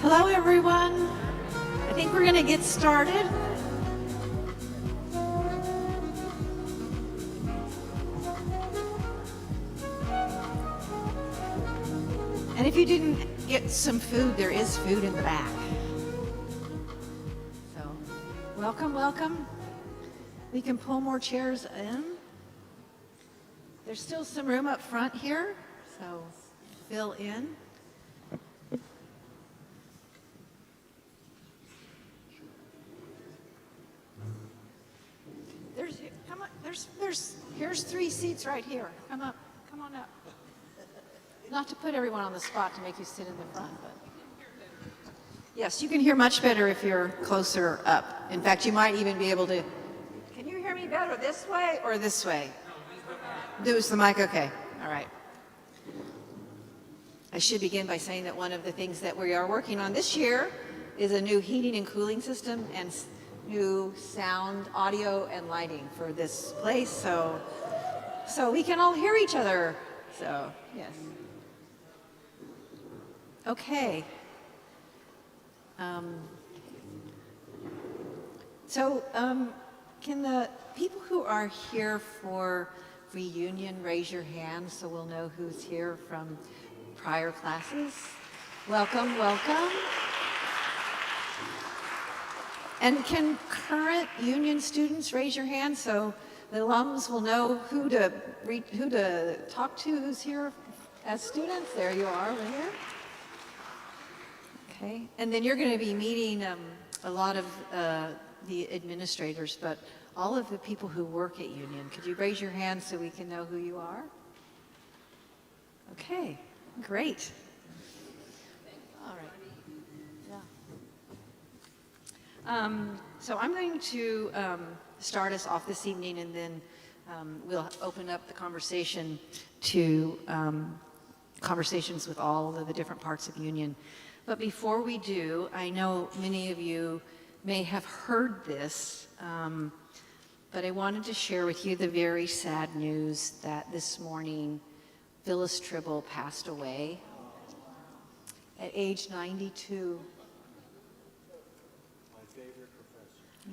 Hello, everyone. I think we're going to get started. And if you didn't get some food, there is food in the back. So, welcome, welcome. We can pull more chairs in. There's still some room up front here, so fill in. Here's 3 seats right here. Come up, come on up. Not to put everyone on the spot to make you sit in the front, but yes, you can hear much better if you're closer up. In fact, you might even be able to. Can you hear me better this way or this way? Use the mic, okay. All right. I should begin by saying that one of the things that we are working on this year is a new heating and cooling system and new sound, audio, and lighting for this place, so we can all hear each other. So, yes. Okay. Can the people who are here for ReUnion raise your hand so we'll know who's here from prior classes? Welcome, welcome. And can current Union students raise your hand so the alums will know who to talk to who's here as students? There you are, right here. Okay, and then you're going to be meeting a lot of the administrators, but all of the people who work at Union. Could you raise your hand so we can know who you are? Okay, great. All right. So I'm going to start us off this evening, and then we'll open up the conversation to conversations with all of the different parts of Union. But before we do, I know many of you may have heard this, but I wanted to share with you the very sad news that this morning Phyllis Tribble passed away at age 92.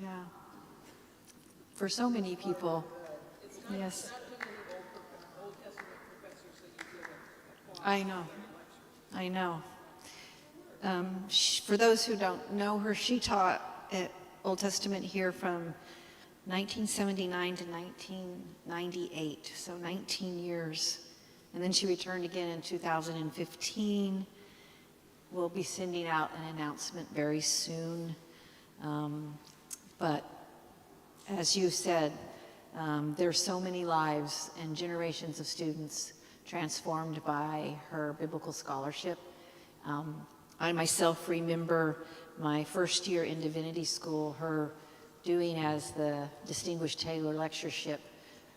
Yeah, for so many people, yes. I know. For those who don't know her, she taught at Old Testament here from 1979 to 1998, so 19 years. And then she returned again in 2015. We'll be sending out an announcement very soon. But as you said, there's so many lives and generations of students transformed by her biblical scholarship. I myself remember my first year in divinity school, her doing as the Distinguished Taylor Lectureship,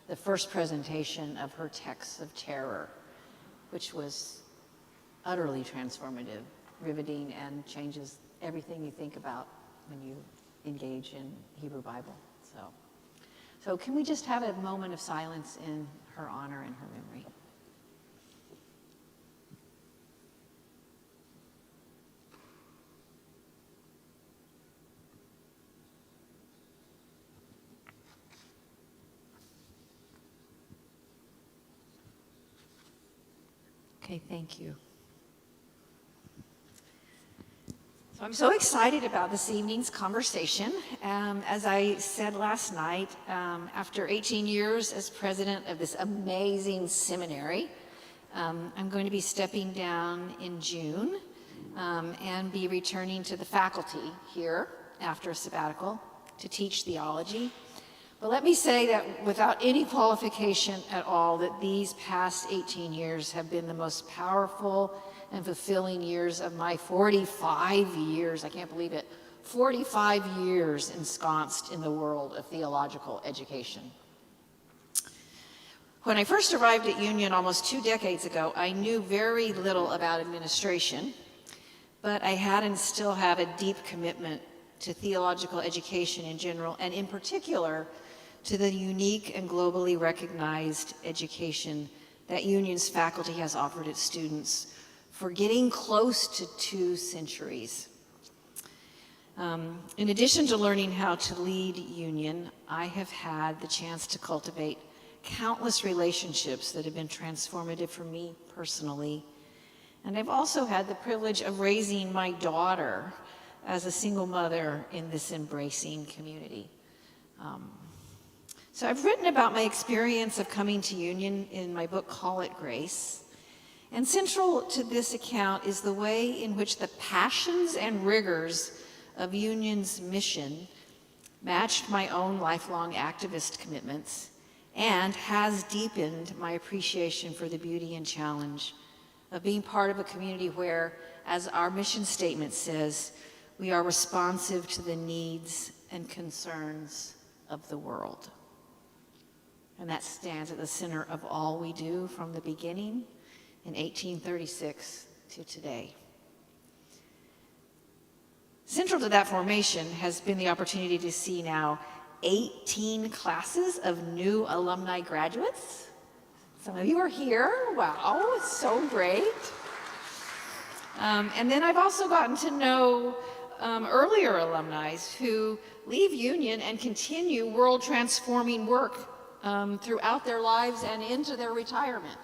the first presentation of her texts of terror, which was utterly transformative, riveting, and changes everything you think about when you engage in Hebrew Bible. So can we just have a moment of silence in her honor and her memory? Okay, thank you. So I'm so excited about this evening's conversation. As I said last night, after 18 years as president of this amazing seminary, I'm going to be stepping down in June and be returning to the faculty here after a sabbatical to teach theology. But let me say that without any qualification at all, that these past 18 years have been the most powerful and fulfilling years of my 45 years, I can't believe it, 45 years ensconced in the world of theological education. When I first arrived at Union almost 2 decades ago, I knew very little about administration, but I had and still have a deep commitment to theological education in general, and in particular, to the unique and globally recognized education that Union's faculty has offered its students for getting close to 2 centuries. In addition to learning how to lead Union, I have had the chance to cultivate countless relationships that have been transformative for me personally. And I've also had the privilege of raising my daughter as a single mother in this embracing community. So I've written about my experience of coming to Union in my book, Call It Grace. And central to this account is the way in which the passions and rigors of Union's mission matched my own lifelong activist commitments and has deepened my appreciation for the beauty and challenge of being part of a community where, as our mission statement says, we are responsive to the needs and concerns of the world. And that stands at the center of all we do from the beginning in 1836 to today. Central to that formation has been the opportunity to see now 18 classes of new alumni graduates. Some of you are here. Wow, it's so great. And then I've also gotten to know earlier alumni who leave Union and continue world-transforming work throughout their lives and into their retirement.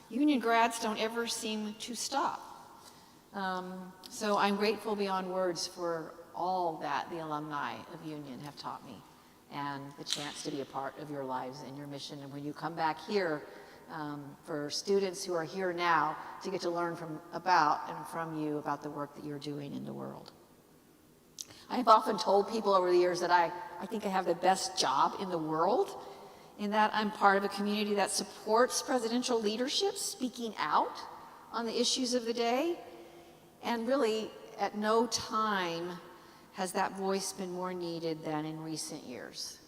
Union grads don't ever seem to stop. So I'm grateful beyond words for all that the alumni of Union have taught me and the chance to be a part of your lives and your mission. And when you come back here, for students who are here now to get to learn from you about the work that you're doing in the world. I've often told people over the years that I think I have the best job in the world, in that I'm part of a community that supports presidential leadership speaking out on the issues of the day. And really, at no time has that voice been more needed than in recent years,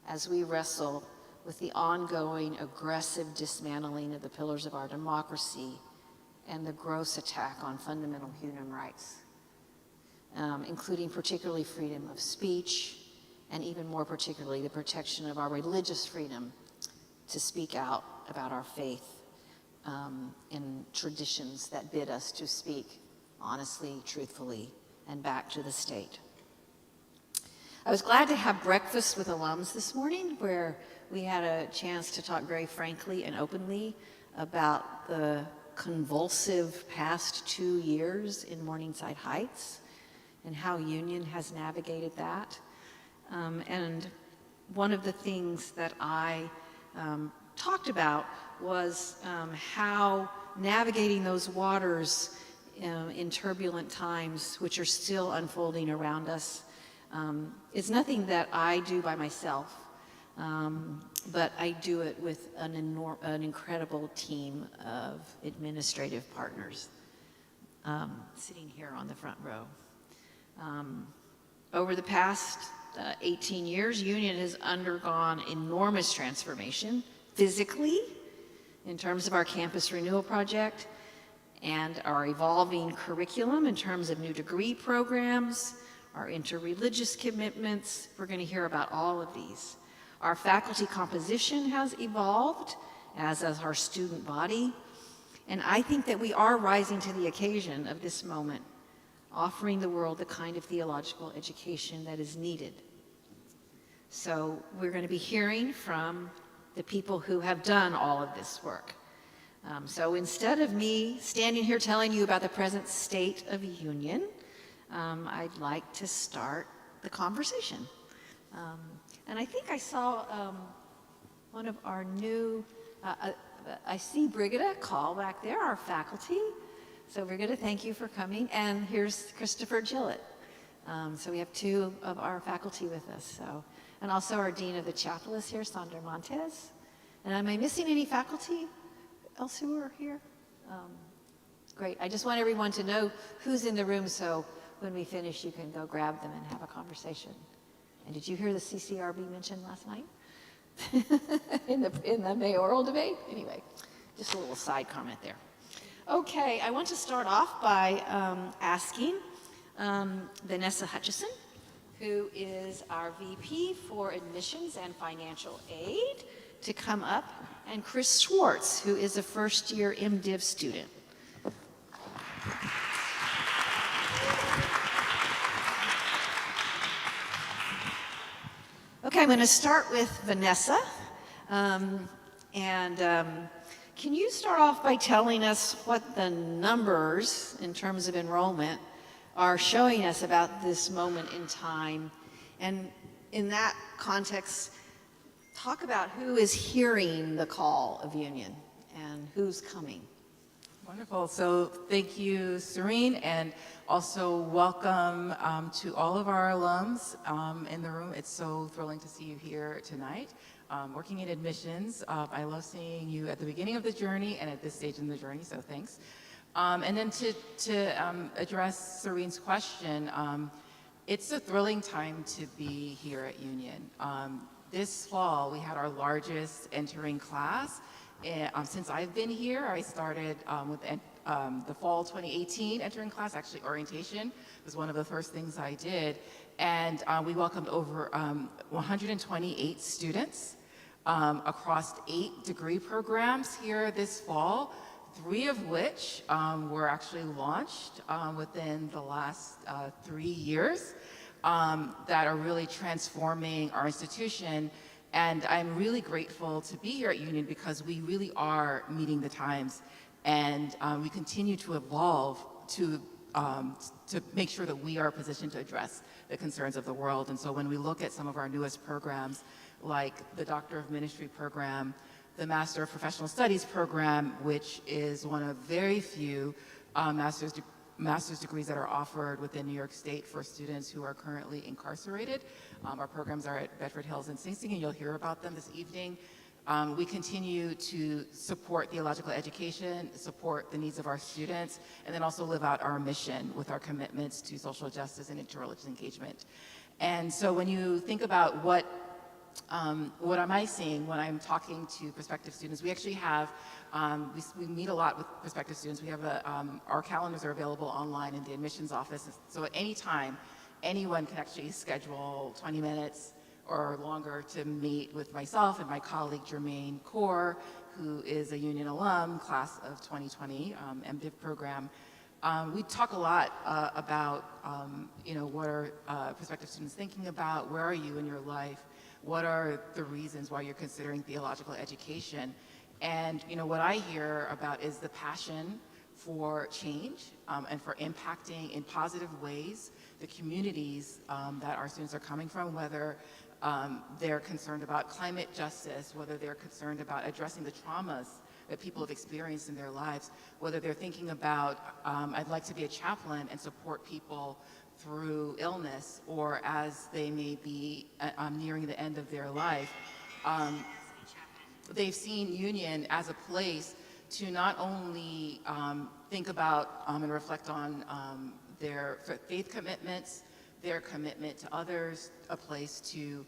as we wrestle with the ongoing aggressive dismantling of the pillars of our democracy and the gross attack on fundamental human rights, including particularly freedom of speech, and even more particularly the protection of our religious freedom to speak out about our faith in traditions that bid us to speak honestly, truthfully, and back to the state. I was glad to have breakfast with alums this morning, where we had a chance to talk very frankly and openly about the convulsive past 2 years in Morningside Heights and how Union has navigated that. And one of the things that I talked about was how navigating those waters in turbulent times, which are still unfolding around us, is nothing that I do by myself, but I do it with an incredible team of administrative partners sitting here on the front row. Over the past 18 years, Union has undergone enormous transformation physically in terms of our campus renewal project and our evolving curriculum in terms of new degree programs, our interreligious commitments. We're going to hear about all of these. Our faculty composition has evolved, as has our student body. And I think that we are rising to the occasion of this moment, offering the world the kind of theological education that is needed. So we're going to be hearing from the people who have done all of this work. So instead of me standing here telling you about the present state of Union, I'd like to start the conversation. And I think I saw one of our new, I see Brigida Call back there, our faculty. So Brigida, thank you for coming. And here's Christopher Gillett. So we have 2 of our faculty with us. So, and also our Dean of the Chapel is here, Sandra Montez. And am I missing any faculty else who are here? Great. I just want everyone to know who's in the room, so when we finish, you can go grab them and have a conversation. And did you hear the CCRB mentioned last night in the mayoral debate? Anyway, just a little side comment there. Okay, I want to start off by asking Vanessa Hutchison, who is our VP for Admissions and Financial Aid, to come up, and Chris Schwartz, who is a first-year MDiv student. I'm going to start with Vanessa. Can you start off by telling us what the numbers in terms of enrollment are showing us about this moment in time? And in that context, talk about who is hearing the call of union and who's coming. Wonderful. So thank you, Serene, and also welcome to all of our alums in the room. It's so thrilling to see you here tonight. Working in admissions, I love seeing you at the beginning of the journey and at this stage in the journey, so thanks. And then to address Serene's question, it's a thrilling time to be here at Union. This fall, we had our largest entering class. Since I've been here. I started with the fall 2018 entering class. Actually, orientation was one of the first things I did. And we welcomed over 128 students across 8 degree programs here this fall, 3 of which were actually launched within the last 3 years that are really transforming our institution. And I'm really grateful to be here at Union because we really are meeting the times, and we continue to evolve to make sure that we are positioned to address the concerns of the world. And so when we look at some of our newest programs, like the Doctor of Ministry program, the Master of Professional Studies program, which is one of very few master's degrees that are offered within New York State for students who are currently incarcerated. Our programs are at Bedford Hills and Sing Sing, and you'll hear about them this evening. We continue to support theological education, support the needs of our students, and then also live out our mission with our commitments to social justice and interreligious engagement. And so when you think about what am I seeing when I'm talking to prospective students, we actually have, we meet a lot with prospective students. We have our calendars are available online in the admissions office. So at any time, anyone can actually schedule 20 minutes or longer to meet with myself and my colleague Jermaine Kaur, who is a Union alum, class of 2020, MDiv program. We talk a lot about, what are prospective students thinking about? Where are you in your life? What are the reasons why you're considering theological education? And what I hear about is the passion for change and for impacting in positive ways the communities that our students are coming from, whether they're concerned about climate justice, whether they're concerned about addressing the traumas that people have experienced in their lives, whether they're thinking about, I'd like to be a chaplain and support people through illness or as they may be nearing the end of their life. They've seen Union as a place to not only think about and reflect on their faith commitments, their commitment to others, a place to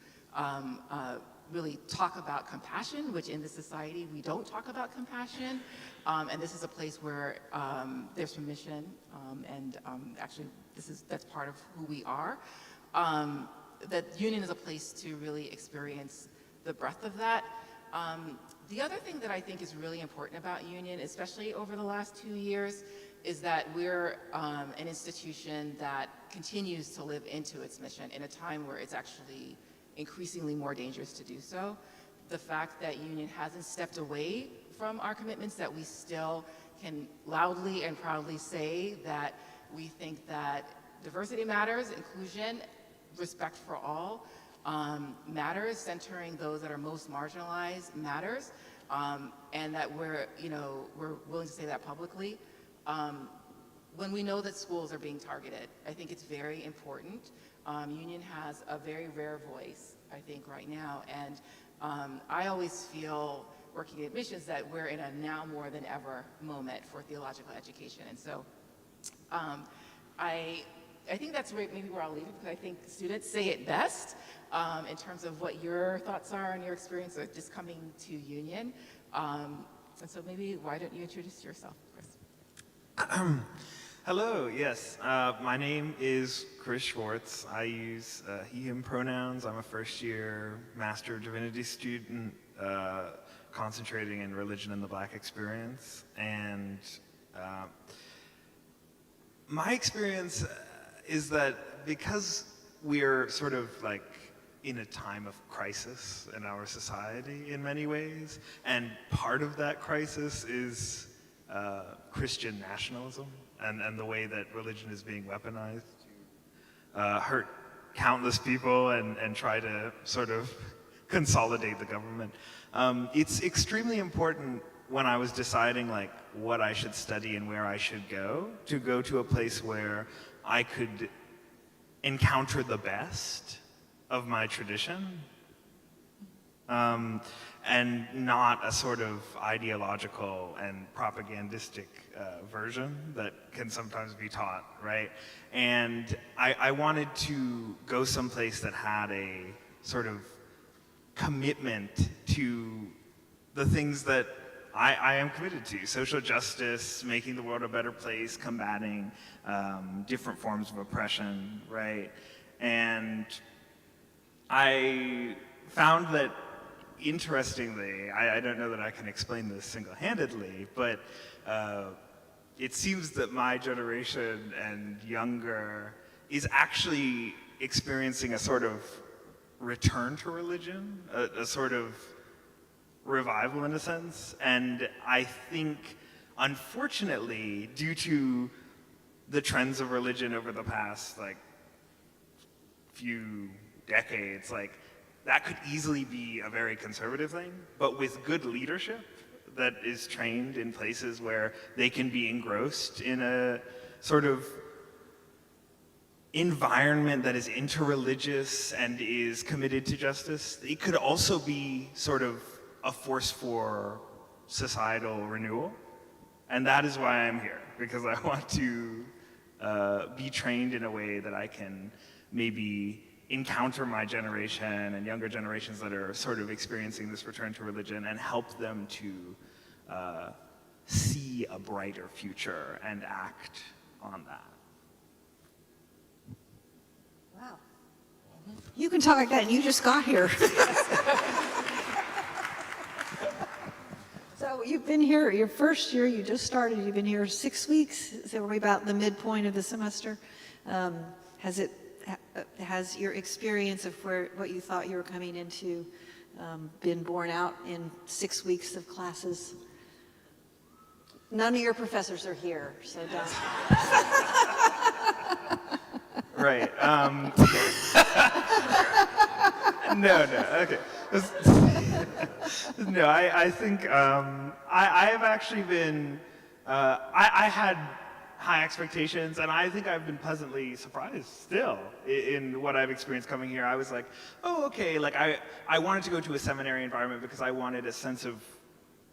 really talk about compassion, which in this society we don't talk about compassion, and this is a place where there's permission, and actually that's part of who we are. That Union is a place to really experience the breadth of that. The other thing that I think is really important about Union, especially over the last 2 years, is that we're an institution that continues to live into its mission in a time where it's actually increasingly more dangerous to do so. The fact that Union hasn't stepped away from our commitments, that we still can loudly and proudly say that we think that diversity matters, inclusion, respect for all matters, centering those that are most marginalized matters, and that we're willing to say that publicly. When we know that schools are being targeted, I think it's very important. Union has a very rare voice, I think, right now, and I always feel, working in admissions, that we're in a now more than ever moment for theological education. And so I think that's maybe where I'll leave it, because I think students say it best in terms of what your thoughts are and your experience with just coming to Union. And so maybe why don't you introduce yourself, Chris? Hello, yes. My name is Chris Schwartz. I use he, him pronouns. I'm a first-year Master of Divinity student concentrating in religion and the Black experience. And my experience is that because we're sort of like in a time of crisis in our society in many ways. And part of that crisis is Christian nationalism and the way that religion is being weaponized to hurt countless people and try to sort of consolidate the government. It's extremely important when I was deciding like what I should study and where I should go, to go to a place where I could encounter the best of my tradition, and not a sort of ideological and propagandistic version that can sometimes be taught, right? And I wanted to go someplace that had a sort of commitment to the things that I am committed to: social justice, making the world a better place, combating different forms of oppression, right? And I found that, interestingly, I don't know that I can explain this single-handedly, but it seems that my generation and younger is actually experiencing a sort of return to religion, a sort of revival in a sense. And I think, unfortunately, due to the trends of religion over the past like few decades, like that could easily be a very conservative thing, but with good leadership that is trained in places where they can be engrossed in a sort of environment that is interreligious and is committed to justice, it could also be sort of a force for societal renewal. And that is why I'm here, because I want to be trained in a way that I can maybe encounter my generation and younger generations that are sort of experiencing this return to religion and help them to see a brighter future and act on that. Wow. You can talk like that, and you just got here. So you've been here, your first year, you just started, you've been here 6 weeks, so we're about the midpoint of the semester. Has your experience of what you thought you were coming into been borne out in 6 weeks of classes? None of your professors are here, so don't. Right. No, okay. No, I think I have actually been, I had high expectations, and I think I've been pleasantly surprised still in what I've experienced coming here. I was like, oh, okay, like I wanted to go to a seminary environment because I wanted a sense of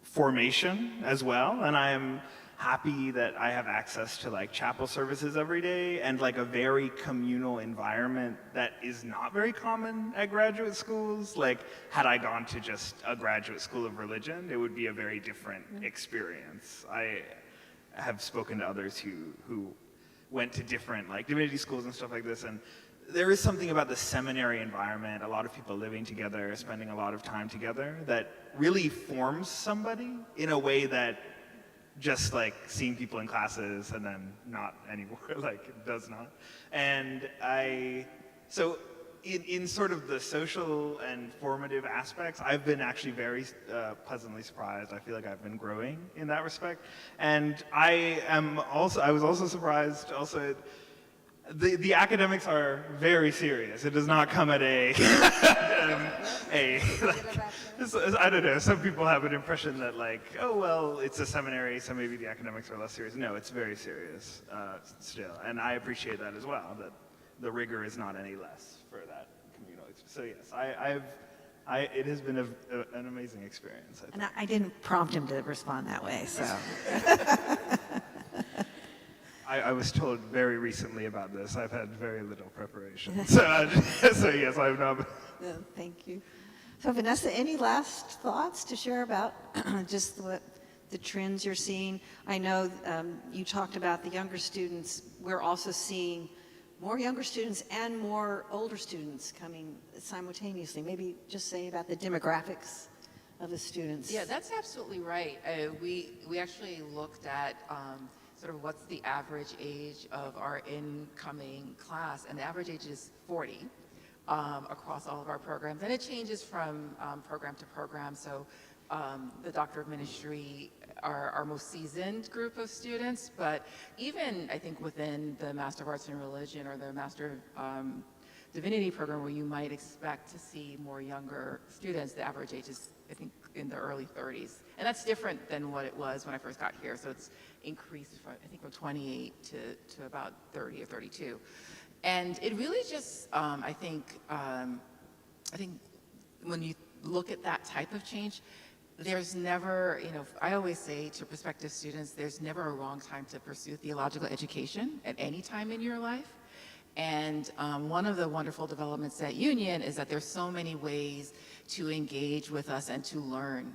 formation as well, and I am happy that I have access to like chapel services every day and like a very communal environment that is not very common at graduate schools. Like, had I gone to just a graduate school of religion, it would be a very different experience. I have spoken to others who went to different like divinity schools and stuff like this, and there is something about the seminary environment, a lot of people living together, spending a lot of time together, that really forms somebody in a way that just like seeing people in classes and then not anymore, like it does not. And so in sort of the social and formative aspects, I've been actually very pleasantly surprised. I feel like I've been growing in that respect. And I was also surprised also. The academics are very serious. It does not come at I don't know, some people have an impression that like, oh, well, it's a seminary, so maybe the academics are less serious. No, it's very serious still. And I appreciate that as well, that the rigor is not any less for that communal experience. So yes, it has been an amazing experience. I think. And I didn't prompt him to respond that way, so. I was told very recently about this. I've had very little preparation. So yes, I've not. Thank you. So Vanessa, any last thoughts to share about just what the trends you're seeing? I know you talked about the younger students. We're also seeing more younger students and more older students coming simultaneously. Maybe just say about the demographics of the students. Yeah, that's absolutely right. We actually looked at sort of what's the average age of our incoming class, and the average age is 40. across all of our programs. And it changes from program to program. So the Doctor of Ministry are our most seasoned group of students, but even I think within the Master of Arts in Religion or the Master of Divinity program, where you might expect to see more younger students, the average age is, I think, in the early 30s. And that's different than what it was when I first got here. So it's increased, I think, from 28 to about 30 or 32. And it really just, I think when you look at that type of change, there's never, I always say to prospective students, there's never a wrong time to pursue theological education at any time in your life. And one of the wonderful developments at Union is that there's so many ways to engage with us and to learn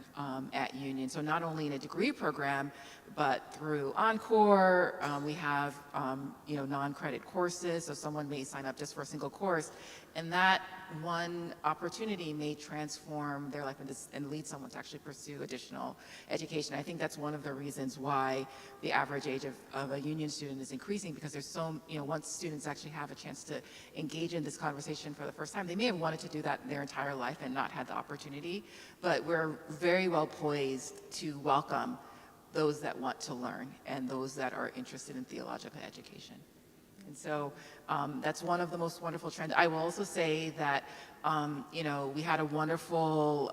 at Union. So not only in a degree program, but through Encore, we have non-credit courses. So someone may sign up just for a single course, and that one opportunity may transform their life and lead someone to actually pursue additional education. I think that's one of the reasons why the average age of a Union student is increasing, because there's once students actually have a chance to engage in this conversation for the first time, they may have wanted to do that their entire life and not had the opportunity, but we're very well poised to welcome those that want to learn and those that are interested in theological education. And so that's one of the most wonderful trends. I will also say that, we had a wonderful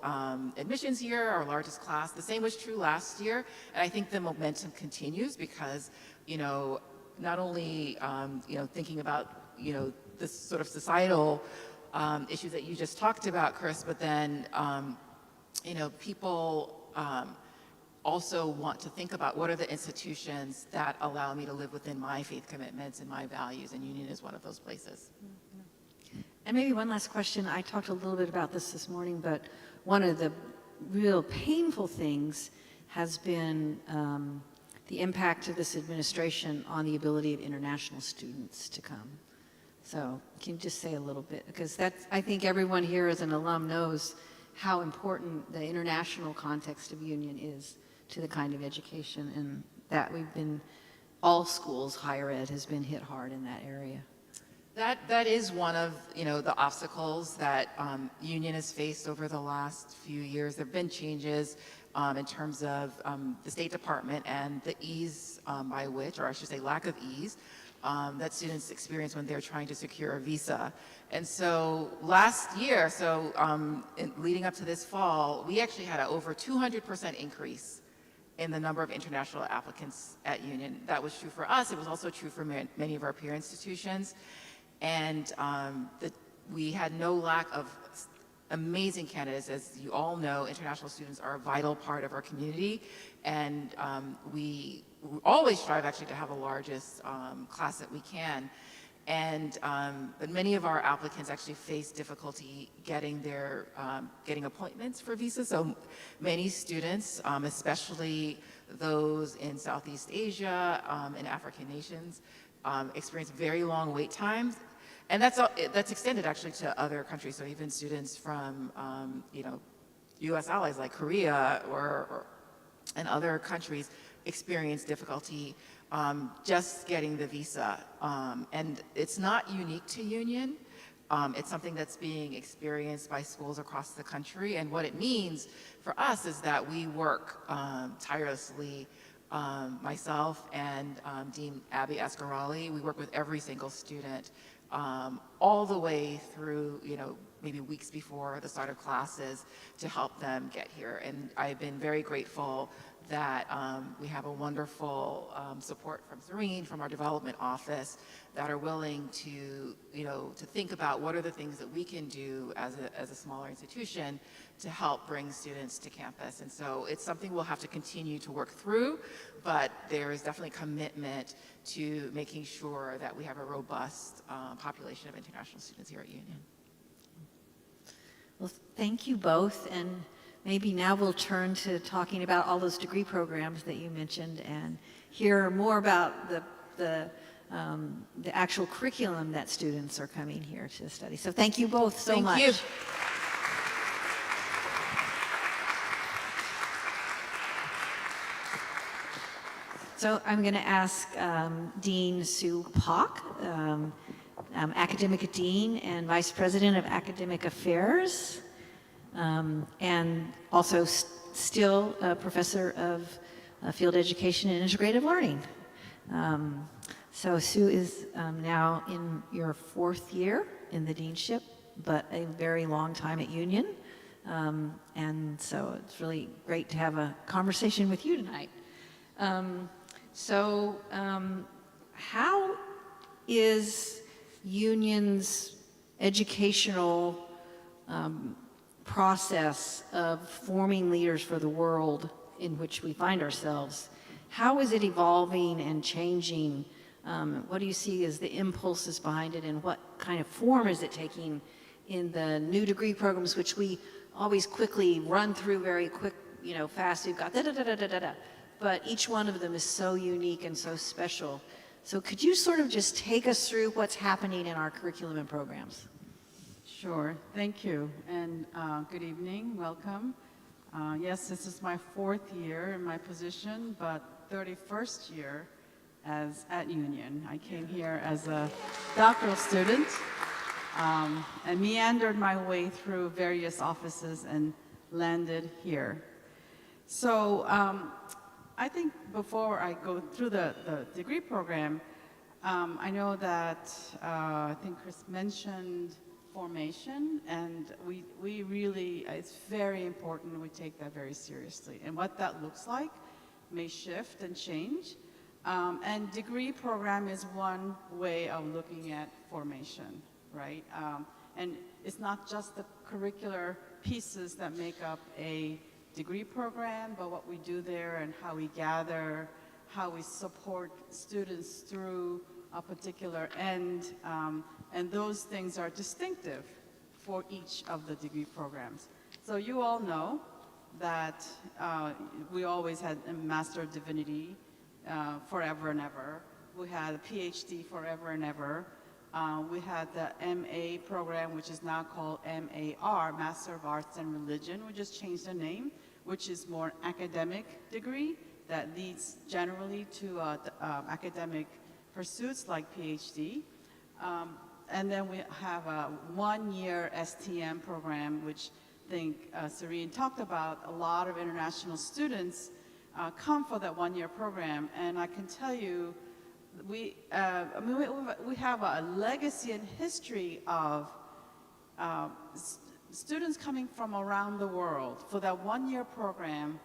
admissions year, our largest class. The same was true last year. And I think the momentum continues because, not only, thinking about, this sort of societal issues that you just talked about, Chris, but then, people also want to think about what are the institutions that allow me to live within my faith commitments and my values, and Union is one of those places. And maybe one last question. I talked a little bit about this morning, but one of the real painful things has been the impact of this administration on the ability of international students to come. So can you just say a little bit? Because I think everyone here as an alum knows how important the international context of Union is to the kind of education, and that all schools, higher ed, has been hit hard in that area. That is one of the obstacles that Union has faced over the last few years. There have been changes in terms of the State Department and the ease by which, or I should say lack of ease, that students experience when they're trying to secure a visa. And so last year, leading up to this fall, we actually had an over 200% increase in the number of international applicants at Union. That was true for us. It was also true for many of our peer institutions. And we had no lack of amazing candidates. As you all know, international students are a vital part of our community. And we always strive actually to have the largest class that we can. And but many of our applicants actually face difficulty getting getting appointments for visas. So many students, especially those in Southeast Asia and African nations, experience very long wait times, and that's extended actually to other countries. So even students from U.S. allies like Korea and other countries experience difficulty just getting the visa. And it's not unique to Union. It's something that's being experienced by schools across the country. And what it means for us is that we work tirelessly, myself and Dean Abby Ascarali, we work with every single student all the way through, maybe weeks before the start of classes to help them get here. And I've been very grateful that we have a wonderful support from Serene, from our development office, that are willing to, to think about what are the things that we can do as a smaller institution to help bring students to campus. And so it's something we'll have to continue to work through, but there is definitely commitment to making sure that we have a robust population of international students here at Union. Well, thank you both, and maybe now we'll turn to talking about all those degree programs that you mentioned and hear more about the actual curriculum that students are coming here to study. So thank you both so much. Thank you. So I'm going to ask Dean Sue Pak academic dean and vice president of academic affairs, and also still a professor of field education and integrative learning. So Sue is now in your 4th year in the deanship, but a very long time at Union. And so it's really great to have a conversation with you tonight. How is Union's educational process of forming leaders for the world in which we find ourselves, how is it evolving and changing? What do you see as the impulses behind it, and what kind of form is it taking in the new degree programs, which we always quickly run through very quick, fast. We've got da-da-da-da-da-da, but each one of them is so unique and so special. So could you sort of just take us through what's happening in our curriculum and programs? Sure, thank you, and good evening, welcome. Yes, this is my 4th year in my position, but 31st year at Union. I came here as a doctoral student and meandered my way through various offices and landed here. So I think before I go through the degree program, I know that I think Chris mentioned formation, and we really, it's very important we take that very seriously. And what that looks like may shift and change. And degree program is one way of looking at formation, right? And it's not just the curricular pieces that make up a degree program, but what we do there and how we gather, how we support students through a particular end, and those things are distinctive for each of the degree programs. So you all know that we always had a Master of Divinity forever and ever. We had a PhD forever and ever. We had the MA program, which is now called MAR, Master of Arts and Religion. We just changed the name, which is more academic degree that leads generally to academic pursuits like PhD. And then we have a 1-year STM program, which I think Serene talked about. A lot of international students come for that 1-year program, and I can tell you, we have a legacy and history of students coming from around the world for that 1-year program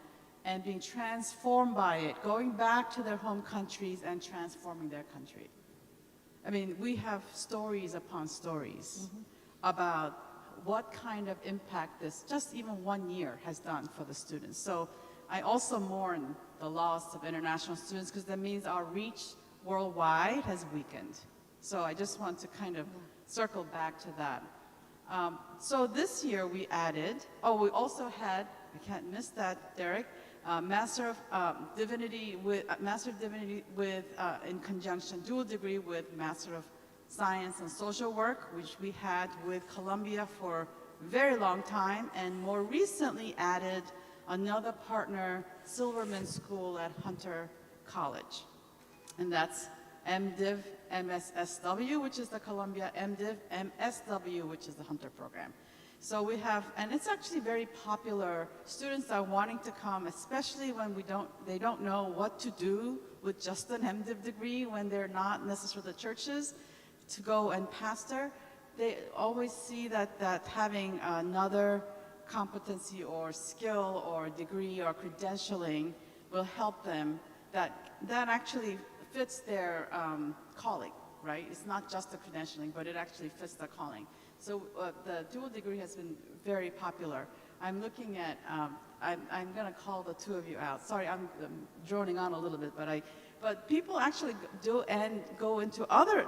and being transformed by it, going back to their home countries and transforming their country. I mean, we have stories upon stories about what kind of impact this, just even 1 year, has done for the students. So I also mourn the loss of international students, because that means our reach worldwide has weakened. So I just want to kind of circle back to that. So this year we added, we also had, I can't miss that, Derek, Master of Divinity with in conjunction, dual degree with Master of Science and Social Work, which we had with Columbia for a very long time, and more recently added another partner, Silverman School at Hunter College. And that's MDiv MSSW, which is the Columbia, MDiv MSW, which is the Hunter program. So we have, and it's actually very popular. Students are wanting to come, especially when they don't know what to do with just an MDiv degree when they're not necessarily the churches, to go and pastor. They always see that having another competency or skill or degree or credentialing will help them, that actually fits their calling, right? It's not just the credentialing, but it actually fits the calling. So the dual degree has been very popular. I'm looking at, I'm gonna call the two of you out. Sorry, I'm droning on a little bit, but people actually go into other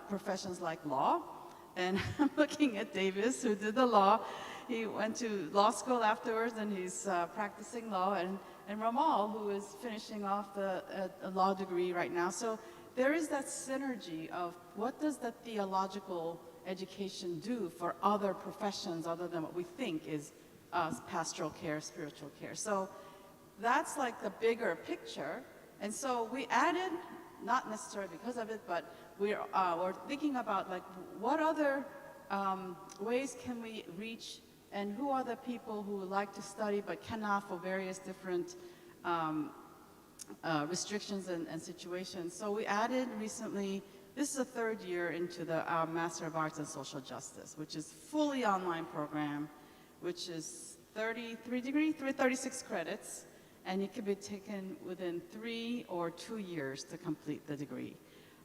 professions like law. And I'm looking at Davis, who did the law. He went to law school afterwards, and he's practicing law. And Ramal, who is finishing off a law degree right now. So there is that synergy of what does the theological education do for other professions other than what we think is pastoral care, spiritual care. So that's like the bigger picture. And so we added not necessarily because of it, but we're thinking about like what other ways can we reach, and who are the people who would like to study but cannot for various different restrictions and situations. So we added recently, this is the third year into the Master of Arts in Social Justice, which is fully online program, which is 36 credits, and it can be taken within 3 or 2 years to complete the degree.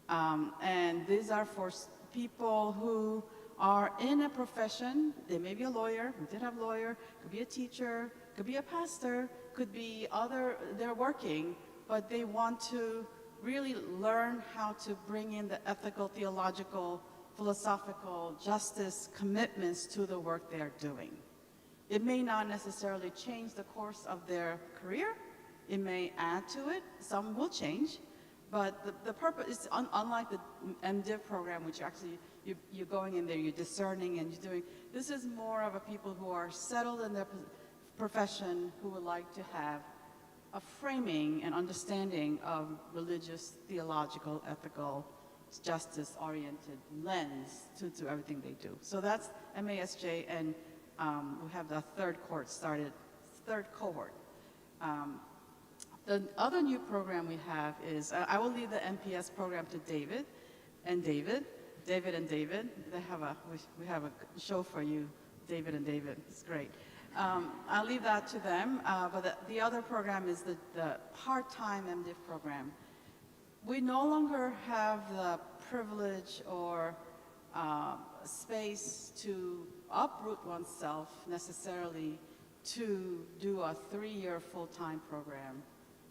And these are for people who are in a profession. They may be a lawyer, we did have a lawyer, could be a teacher, could be a pastor, could be they're working, but they want to really learn how to bring in the ethical, theological, philosophical, justice commitments to the work they're doing. It may not necessarily change the course of their career. It may add to it. Some will change. But the purpose is unlike the MDiv program, which actually you're going in there, you're discerning and you're doing. This is more of a people who are settled in their profession, who would like to have a framing and understanding of religious, theological, ethical, justice-oriented lens to everything they do. So that's MASJ, and we have the third cohort. The other new program we have is, I will leave the MPS program to David and David. They we have a show for you, David and David, it's great. I'll leave that to them, but the other program is the part-time MDiv program. We no longer have the privilege or space to uproot oneself necessarily to do a 3-year full-time program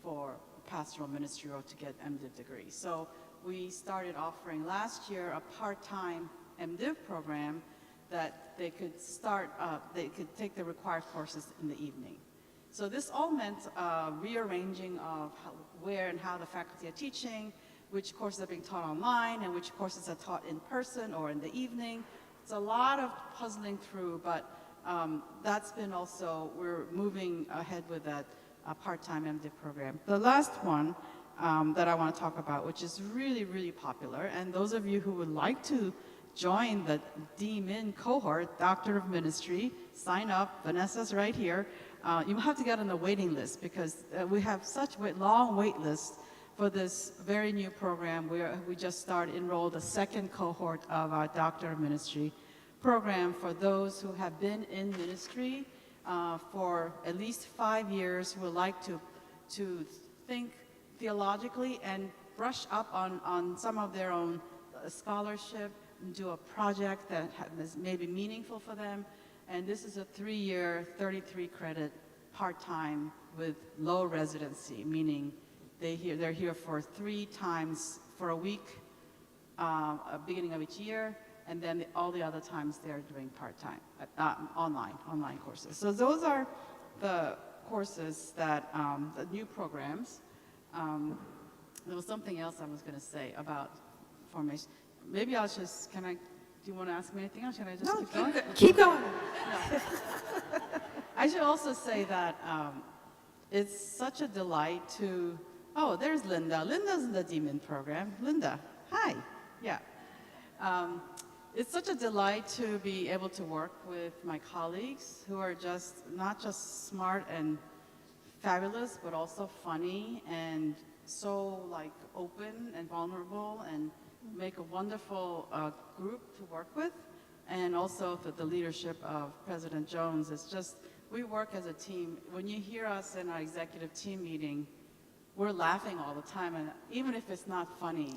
for pastoral ministry or to get MDiv degree. So we started offering last year a part-time MDiv program that they could they could take the required courses in the evening. So this all meant rearranging of where and how the faculty are teaching, which courses are being taught online and which courses are taught in person or in the evening. It's a lot of puzzling through, but that's been also, we're moving ahead with that part-time MDiv program. The last one that I want to talk about, which is really, really popular, and those of you who would like to join the D-Min cohort, Doctor of Ministry, sign up. Vanessa's right here. You have to get on the waiting list because we have such long wait lists for this very new program. We just enrolled the second cohort of our Doctor of Ministry program for those who have been in ministry for at least 5 years, who would like to think theologically and brush up on some of their own scholarship, and do a project that is maybe meaningful for them. And this is a 3-year, 33-credit part-time with low residency, meaning they're here for 3 times for a week, beginning of each year, and then all the other times they're doing part-time, online courses. So those are the courses that, the new programs. There was something else I was going to say about formation. Maybe I'll just, do you want to ask me anything else? Should I just keep going? Keep going. No. I should also say that it's such a delight to, oh, there's Linda. Linda's in the D-Min program. Linda, hi. Yeah. It's such a delight to be able to work with my colleagues who are not just smart and fabulous, but also funny and so open and vulnerable, and make a wonderful group to work with. And also the leadership of President Jones. It's just, we work as a team. When you hear us in our executive team meeting, we're laughing all the time, and even if it's not funny,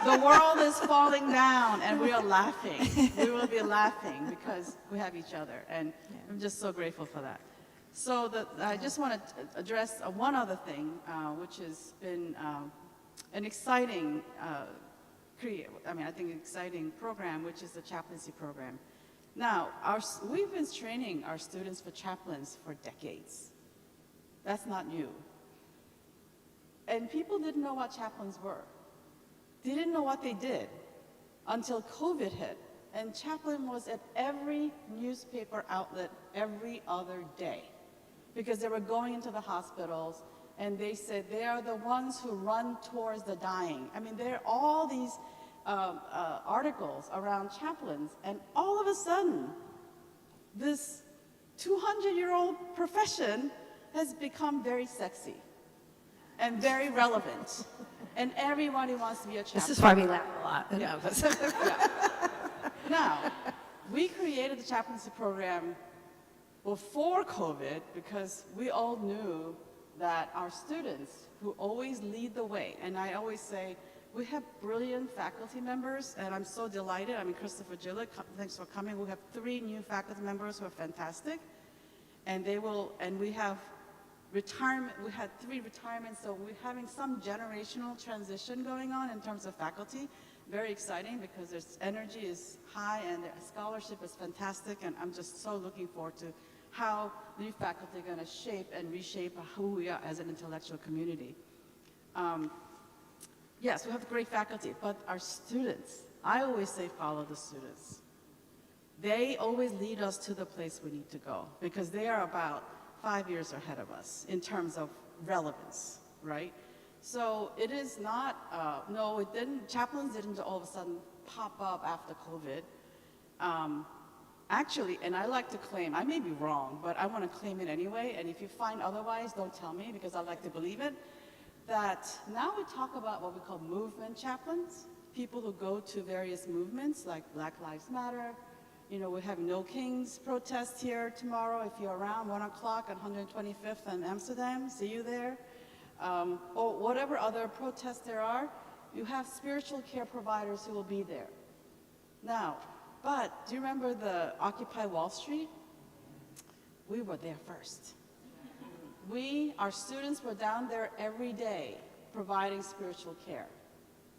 the world is falling down and we are laughing. We will be laughing because we have each other, and I'm just so grateful for that. So I just want to address one other thing, which has been an exciting, I think exciting program, which is the chaplaincy program. Now, we've been training our students for chaplains for decades. That's not new. And people didn't know what chaplains were. They didn't know what they did until COVID hit. And chaplain was at every newspaper outlet every other day, because they were going into the hospitals and they said they are the ones who run towards the dying. I mean, there are all these articles around chaplains, and all of a sudden, this 200-year-old profession has become very sexy and very relevant, and everybody wants to be a chaplain. This is why we laugh a lot. Yeah. Now, we created the chaplaincy program before COVID because we all knew that our students who always lead the way, and I always say, we have brilliant faculty members, and I'm so delighted. I mean, Christopher Gillett, thanks for coming. We have 3 new faculty members who are fantastic, and we have retirement. We had 3 retirements, so we're having some generational transition going on in terms of faculty. Very exciting because their energy is high and their scholarship is fantastic, and I'm just so looking forward to how new faculty are going to shape and reshape who we are as an intellectual community. Yes, we have great faculty, but our students, I always say follow the students. They always lead us to the place we need to go because they are about 5 years ahead of us in terms of relevance, right? So it is not, no, it didn't, chaplains didn't all of a sudden pop up after COVID. Actually, and I like to claim, I may be wrong, but I want to claim it anyway, and if you find otherwise, don't tell me because I like to believe it, that now we talk about what we call movement chaplains, people who go to various movements like Black Lives Matter. You know, we have No Kings protest here tomorrow. If you're around 1 o'clock at 125th in Amsterdam, see you there. Or whatever other protests there are, you have spiritual care providers who will be there. Now, but do you remember the Occupy Wall Street? We were there first. Our students were down there every day providing spiritual care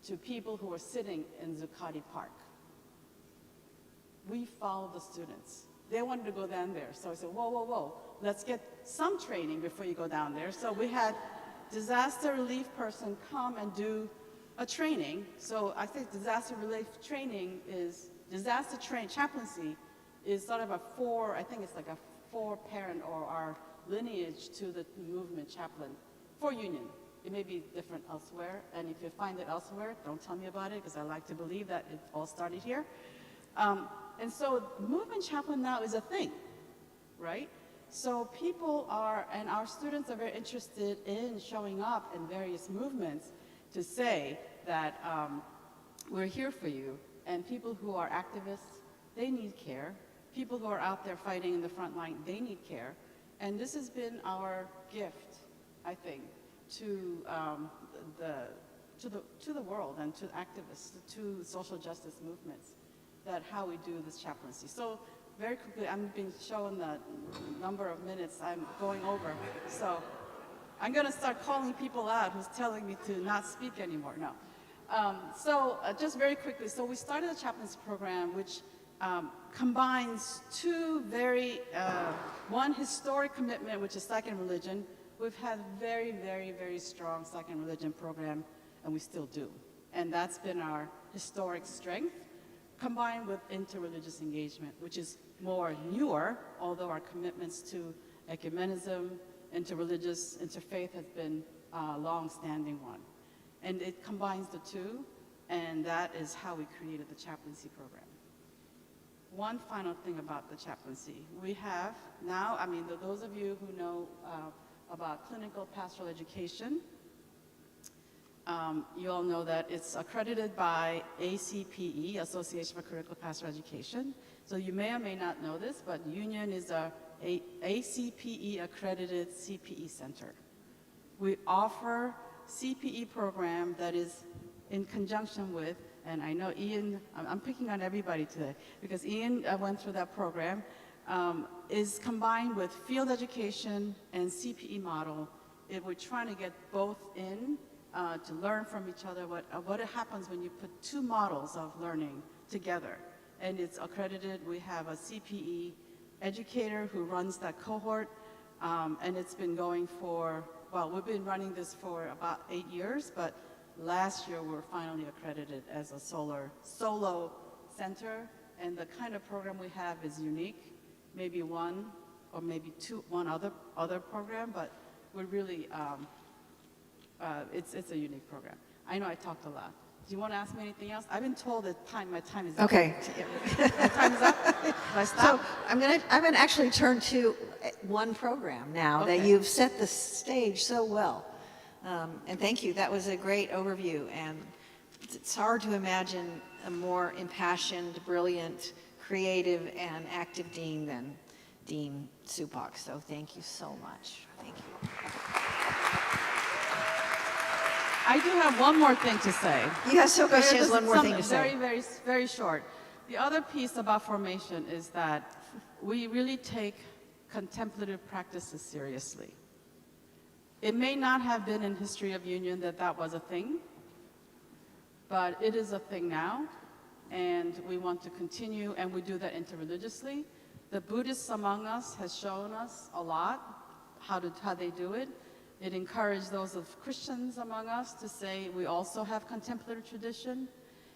to people who were sitting in Zuccotti Park. We followed the students. They wanted to go down there. So I said, whoa, whoa, whoa, let's get some training before you go down there. So we had disaster relief person come and do a training. So I think disaster relief training is, chaplaincy is sort of I think it's like a 4-parent or our lineage to the movement chaplain for Union. It may be different elsewhere, and if you find it elsewhere, don't tell me about it because I like to believe that it all started here. And so movement chaplain now is a thing, right? So people are, and our students are very interested in showing up in various movements to say that we're here for you, and people who are activists, they need care. People who are out there fighting in the front line, they need care. And this has been our gift, I think, to the world and to activists, to social justice movements, that how we do this chaplaincy. So very quickly, I'm being shown the number of minutes I'm going over. So I'm going to start calling people out who's telling me to not speak anymore. No. Just very quickly, so we started a chaplaincy program which combines 2 very, one historic commitment, which is second religion. We've had very, very, very strong second religion program, and we still do. And that's been our historic strength, combined with interreligious engagement, which is more newer, although our commitments to ecumenism, interreligious, interfaith has been a long-standing one. And it combines the 2, and that is how we created the chaplaincy program. One final thing about the chaplaincy. We have now, I mean, those of you who know about clinical pastoral education, you all know that it's accredited by ACPE, Association for Critical Pastoral Education. So you may or may not know this, but Union is a ACPE accredited CPE center. We offer CPE program that is in conjunction with, and I know Ian, I'm picking on everybody today, because Ian went through that program, is combined with field education and CPE model. We're trying to get both in to learn from each other what happens when you put 2 models of learning together. And it's accredited. We have a CPE educator who runs that cohort, and it's been going for, well, we've been running this for about 8 years, but last year we were finally accredited as a solo center, and the kind of program we have is unique. Maybe one or maybe one other program, but we're really It's a unique program. I know I talked a lot. Do you want to ask me anything else? I've been told that my time is up. Okay. My time is up? Do I So stop? I'm gonna actually turn to one program now that Okay. you've set the stage so well. And thank you, that was a great overview. And it's hard to imagine a more impassioned, brilliant, creative, and active dean than Dean Supak. So thank you so much. Thank you. I do have one more thing to say. Yes, so she has This one is more thing to something say. Very, very, very short. The other piece about formation is that we really take contemplative practices seriously. It may not have been in history of Union that was a thing, but it is a thing now, and we want to continue, and we do that interreligiously. The Buddhists among us has shown us a lot how they do it. It encouraged those of Christians among us to say we also have contemplative tradition.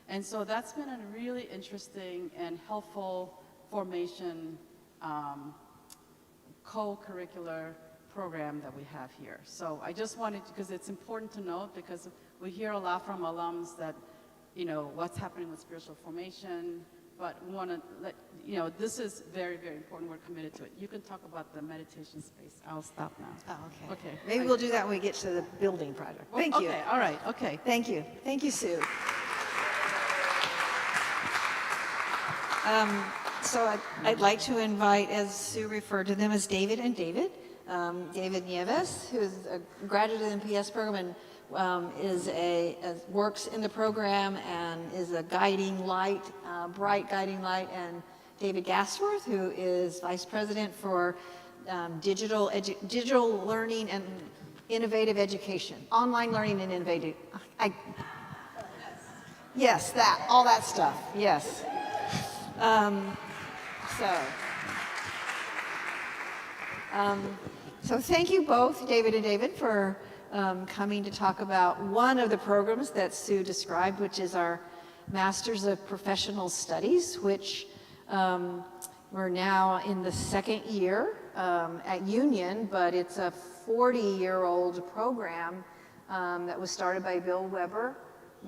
And so that's been a really interesting and helpful formation co-curricular program that we have here. So I just wanted to, because it's important to note, because we hear a lot from alums that, you know, what's happening with spiritual formation, but we want to let, you know, this is very, very important. We're committed to it. You can talk about the meditation space. I'll stop now. Oh, okay. Okay. Maybe we'll do that when we get to the building project. Thank you. Okay, all right, okay. Thank you. Thank you, Sue. So I'd like to invite, as Sue referred to them, as David and David. David Nieves, who is a graduate of the MPS program and works in the program and is a guiding light, bright guiding light, and David Gassworth, who is vice president for digital learning and innovative education, online learning and innovative. Yes, all that stuff. Yes. So thank you both, David and David, for coming to talk about one of the programs that Sue described, which is our Masters of Professional Studies, which we're now in the second year at Union, but it's a 40-year-old program that was started by Bill Weber.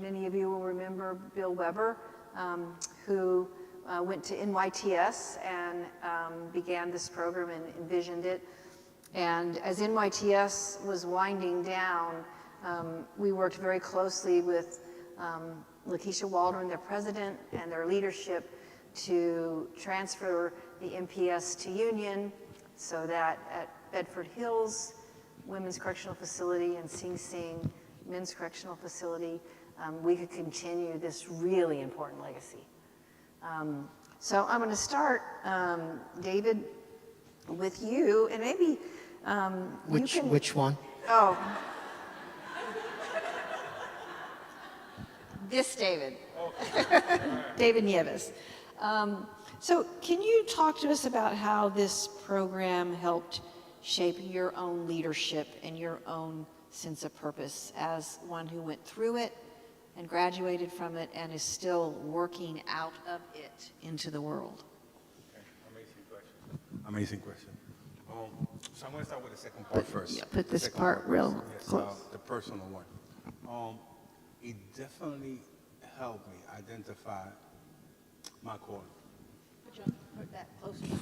Many of you will remember Bill Weber, who went to NYTS and began this program and envisioned it. And as NYTS was winding down, we worked very closely with Lakeisha Waldron, their president, and their leadership to transfer the MPS to Union so that at Bedford Hills Women's Correctional Facility and Sing Sing Men's Correctional Facility, we could continue this really important legacy. So I'm going to start, David, with you, and maybe Which one? Oh. This David. David Nieves. So can you talk to us about how this program helped shape your own leadership and your own sense of purpose as one who went through it and graduated from it and is still working out of it into the world? Okay. Amazing question. So I'm going to start with the second part first. Yeah, put The this second part real first. close. The personal one. It definitely helped me identify my calling. Put that closer to your...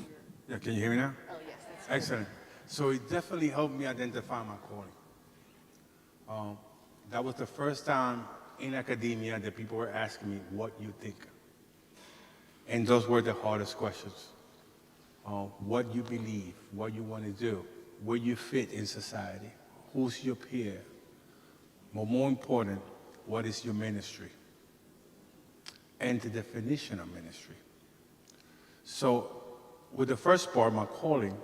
Yeah, can you hear me now? Oh, yes, that's Excellent. So it definitely helped me identify my calling. That was the first time in academia that people were asking me, what you think? And those were the hardest questions. What you believe, what you want to do, where you fit in society, who's your peer, but more important, what is your ministry? And the definition of ministry. So with the first part, my calling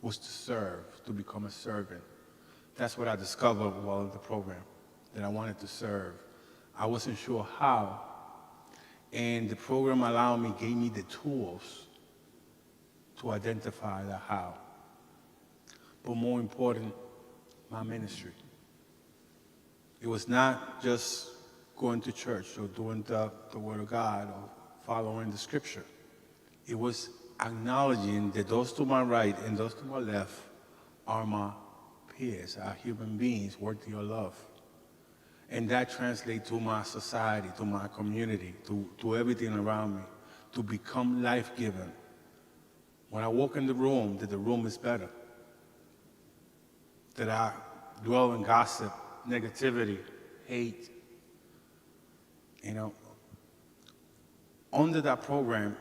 was to serve, to become a servant. That's what I discovered while in the program, that I wanted to serve. I wasn't sure how, and the program gave me the tools to identify the how. But more important, my ministry. It was not just going to church or doing the Word of God or following the Scripture. It was acknowledging that those to my right and those to my left are my peers, are human beings worthy of love. And that translates to my society, to my community, to everything around me, to become life-giving. When I walk in the room, that the room is better. That I dwell in gossip, negativity, hate. You know, under that program,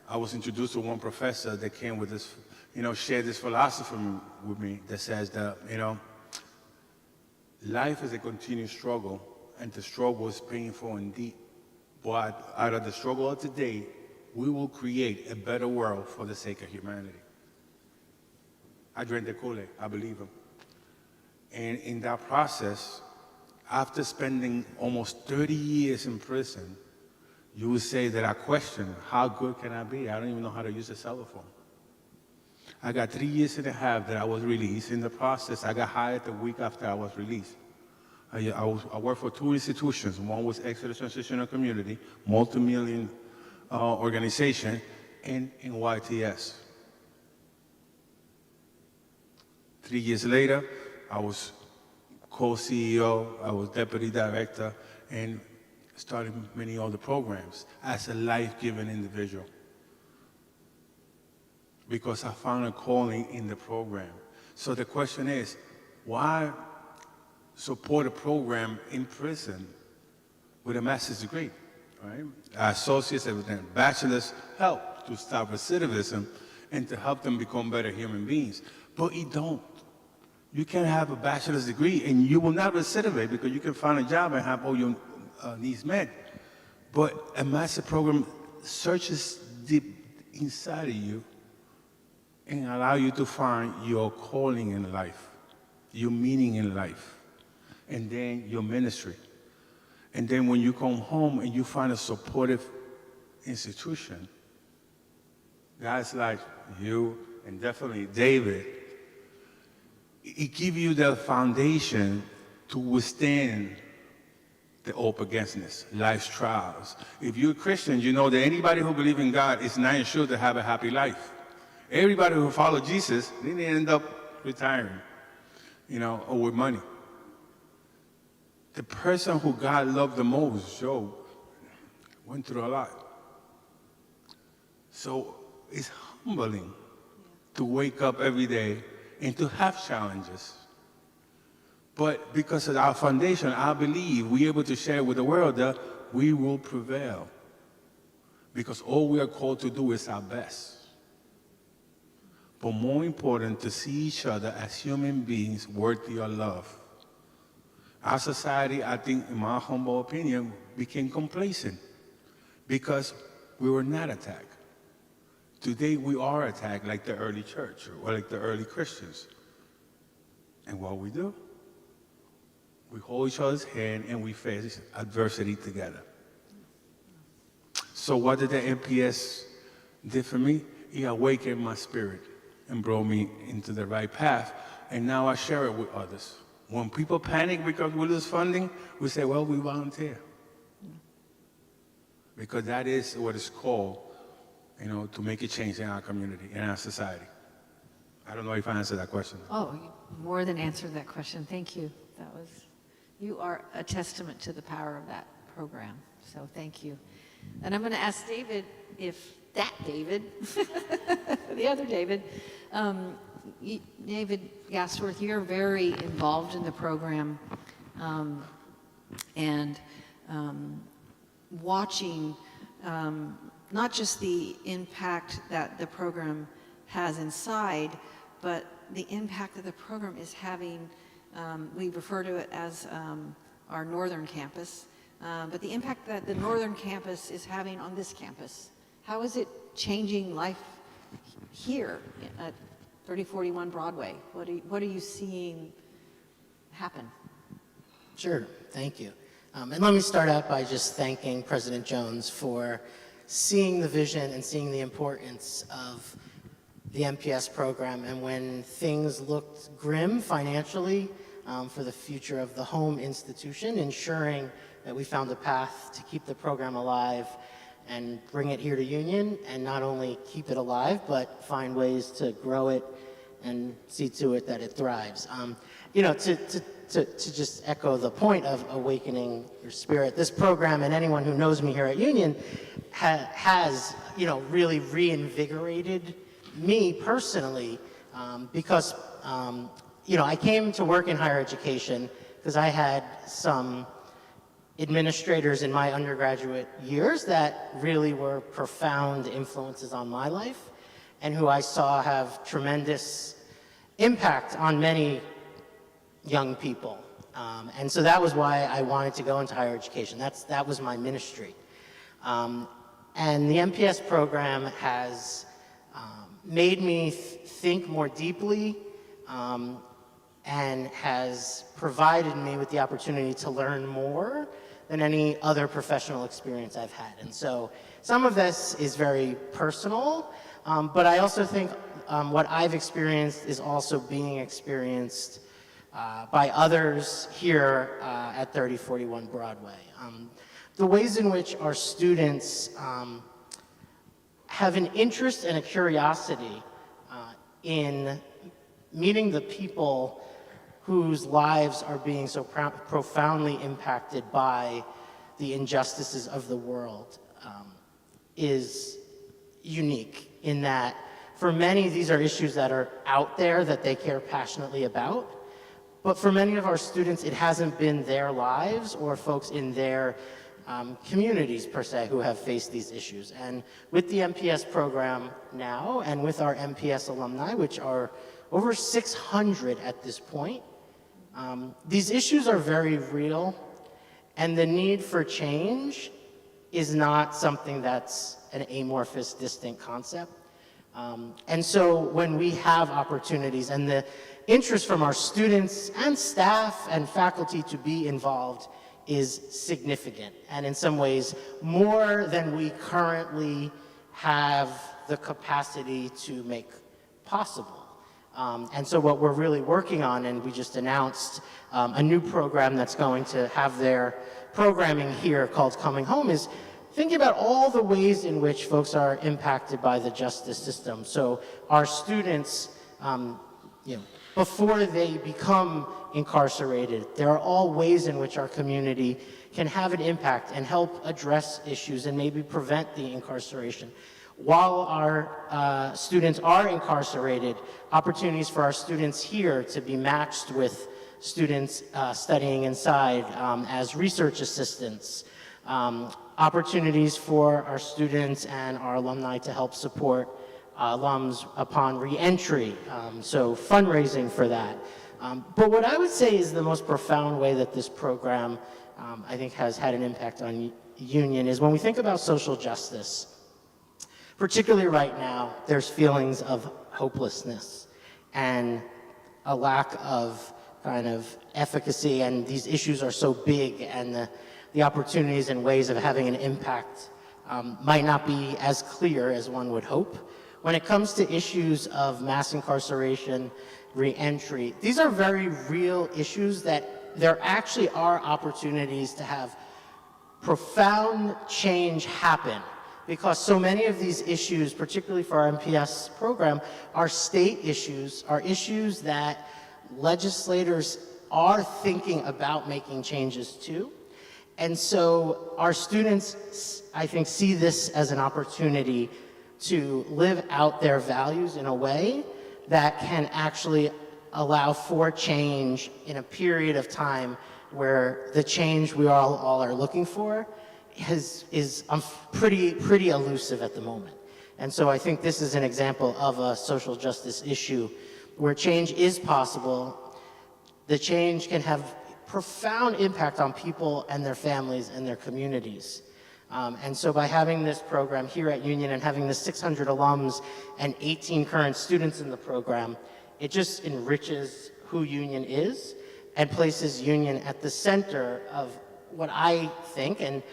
I was introduced to one professor that came with this, shared this philosophy with me that says that, life is a continuous struggle, and the struggle is painful and deep. But out of the struggle of today, we will create a better world for the sake of humanity. I drank the Kool-Aid, I believe him. And in that process, after spending almost 30 years in prison, you would say that I question, how good can I be? I don't even know how to use a cell phone. I got 3 years and a half that I was released. In the process, I got hired the week after I was released. I worked for 2 institutions. One was Exodus Transitional Community, multi-million organization, and YTS. 3 years later, I was co-CEO, I was deputy director, and started many other programs as a life-giving individual. Because I found a calling in the program. So the question is, why support a program in prison with a master's degree, right? Our associates and bachelors help to stop recidivism and to help them become better human beings. But you don't. You can have a bachelor's degree and you will not recidivate because you can find a job and have all your needs met. But a master program searches deep inside of you and allow you to find your calling in life, your meaning in life, and then your ministry. And then when you come home and you find a supportive institution, guys like you and definitely David, it gives you the foundation to withstand the up againstness, life's trials. If you're a Christian, you know that anybody who believes in God is not sure to have a happy life. Everybody who followed Jesus, they didn't end up retiring, or with money. The person who God loved the most, Job, went through a lot. So it's humbling to wake up every day and to have challenges. But because of our foundation, I believe we're able to share with the world that we will prevail. Because all we are called to do is our best. But more important, to see each other as human beings worthy of love. Our society, I think, in my humble opinion, became complacent because we were not attacked. Today, we are attacked like the early church or like the early Christians. And what we do? We hold each other's hand and we face adversity together. So what did the MPS did for me? It awakened my spirit and brought me into the right path. And now I share it with others. When people panic because we lose funding, we say, well, we volunteer. Because that is what it's called, to make a change in our community, in our society. I don't know if I answered that question. Oh, you more than answered that question. Thank you. You are a testament to the power of that program. So thank you. And I'm going to ask David if that David, the other David, David Gasworth, you're very involved in the program and watching not just the impact that the program has inside, but the impact that the program is having. We refer to it as our northern campus, but the impact that the northern campus is having on this campus. How is it changing life here at 3041 Broadway? What are you seeing happen? Sure, thank you. And let me start out by just thanking President Jones for seeing the vision and seeing the importance of the MPS program. And when things looked grim financially for the future of the home institution, ensuring that we found a path to keep the program alive and bring it here to Union, and not only keep it alive, but find ways to grow it and see to it that it thrives. to just echo the point of awakening your spirit, this program, and anyone who knows me here at Union, has, really reinvigorated me personally, because, I came to work in higher education because I had some administrators in my undergraduate years that really were profound influences on my life and who I saw have tremendous impact on many young people. And so that was why I wanted to go into higher education. That was my ministry. And the MPS program has made me think more deeply, and has provided me with the opportunity to learn more than any other professional experience I've had. And so some of this is very personal, but I also think what I've experienced is also being experienced by others here at 3041 Broadway. The ways in which our students have an interest and a curiosity in meeting the people whose lives are being so profoundly impacted by the injustices of the world is unique in that for many, these are issues that are out there that they care passionately about. But for many of our students, it hasn't been their lives or folks in their communities, per se, who have faced these issues. And with the MPS program now, and with our MPS alumni, which are over 600 at this point, these issues are very real, and the need for change is not something that's an amorphous, distant concept. And so when we have opportunities and the interest from our students and staff and faculty to be involved is significant, and in some ways more than we currently have the capacity to make possible. And so what we're really working on, and we just announced a new program that's going to have their programming here called Coming Home, is thinking about all the ways in which folks are impacted by the justice system. So our students, before they become incarcerated, there are all ways in which our community can have an impact and help address issues and maybe prevent the incarceration. While our students are incarcerated, opportunities for our students here to be matched with students studying inside as research assistants, opportunities for our students and our alumni to help support alums upon re-entry, so fundraising for that. But what I would say is the most profound way that this program, I think, has had an impact on Union is when we think about social justice. Particularly right now, there's feelings of hopelessness and a lack of kind of efficacy, and these issues are so big, and the opportunities and ways of having an impact might not be as clear as one would hope. When it comes to issues of mass incarceration, re-entry, these are very real issues that there actually are opportunities to have profound change happen, because so many of these issues, particularly for our MPS program, are state issues, are issues that legislators are thinking about making changes to. And so our students, I think, see this as an opportunity to live out their values in a way that can actually allow for change in a period of time where the change we all are looking for is pretty elusive at the moment. And so I think this is an example of a social justice issue where change is possible. The change can have profound impact on people and their families and their communities. And so by having this program here at Union and having the 600 alums and 18 current students in the program, it just enriches who Union is and places Union at the center of what I think, and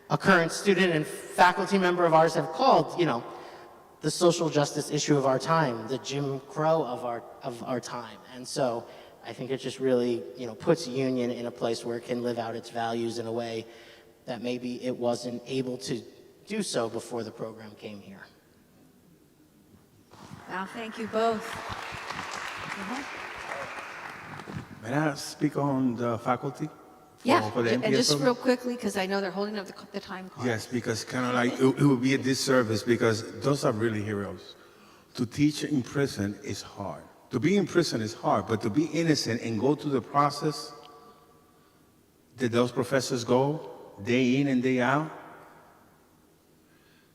a current student and faculty member of ours have called, the social justice issue of our time, the Jim Crow of our time. And so I think it just really, puts Union in a place where it can live out its values in a way that maybe it wasn't able to do so before the program came here. Wow, thank you both. May I speak on the faculty? Yeah, For the and MPS just program? real quickly, because I know they're holding up the time clock. Yes, because kind of like it would be a disservice because those are really heroes. To teach in prison is hard. To be in prison is hard, but to be innocent and go through the process that those professors go day in and day out,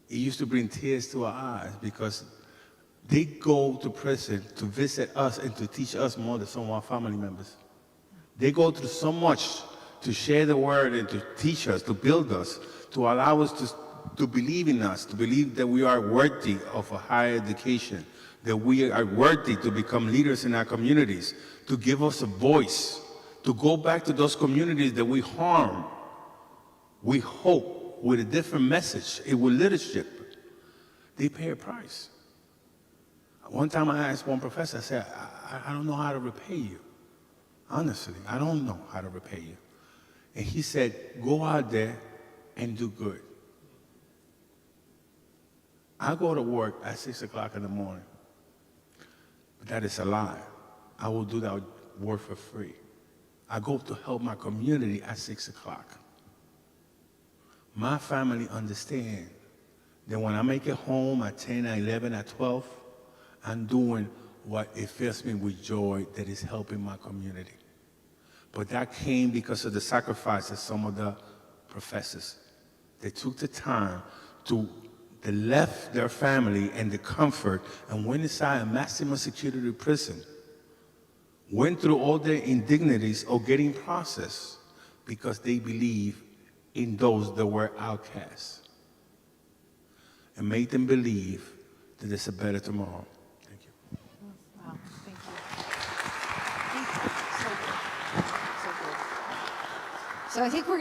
it used to bring tears to our eyes because they go to prison to visit us and to teach us more than some of our family members. They go through so much to share the word and to teach us, to build us, to allow us to believe in us, to believe that we are worthy of a higher education, that we are worthy to become leaders in our communities, to give us a voice, to go back to those communities that we harm, we hope, with a different message, with leadership. They pay a price. One time I asked one professor, I said, I don't know how to repay you. Honestly, I don't know how to repay you. And he said, go out there and do good. I go to work at 6 o'clock in the morning, but that is a lie. I will do that work for free. I go to help my community at 6 o'clock. My family understands that when I make it home at 10, at 11, at 12, I'm doing what it fills me with joy that is helping my community. But that came because of the sacrifice of some of the professors. They took the time they left their family and the comfort and went inside a maximum security prison, went through all the indignities of getting processed because they believe in those that were outcasts and made them believe that there's a better tomorrow. Thank you. Wow, thank you. So good. So I think we're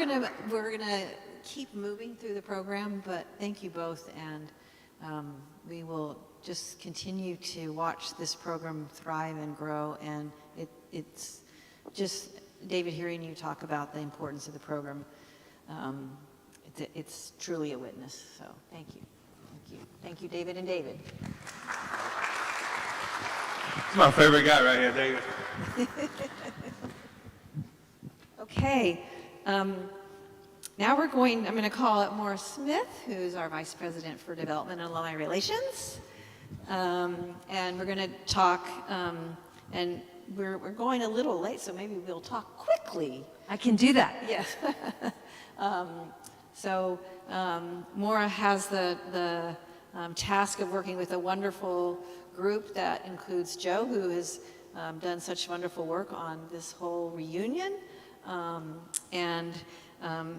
gonna keep moving through the program, but thank you both, and we will just continue to watch this program thrive and grow. And it's just, David, hearing you talk about the importance of the program, it's truly a witness. So thank you, thank you, thank you, David and David. It's my favorite guy right here, David. Okay. Now I'm going to call up Maura Smith, who's our Vice President for Development and Alumni Relations. And we're going to talk, and we're going a little late, so maybe we'll talk quickly. I can do that. Yes. Maura has the task of working with a wonderful group that includes Joe, who has done such wonderful work on this whole reunion.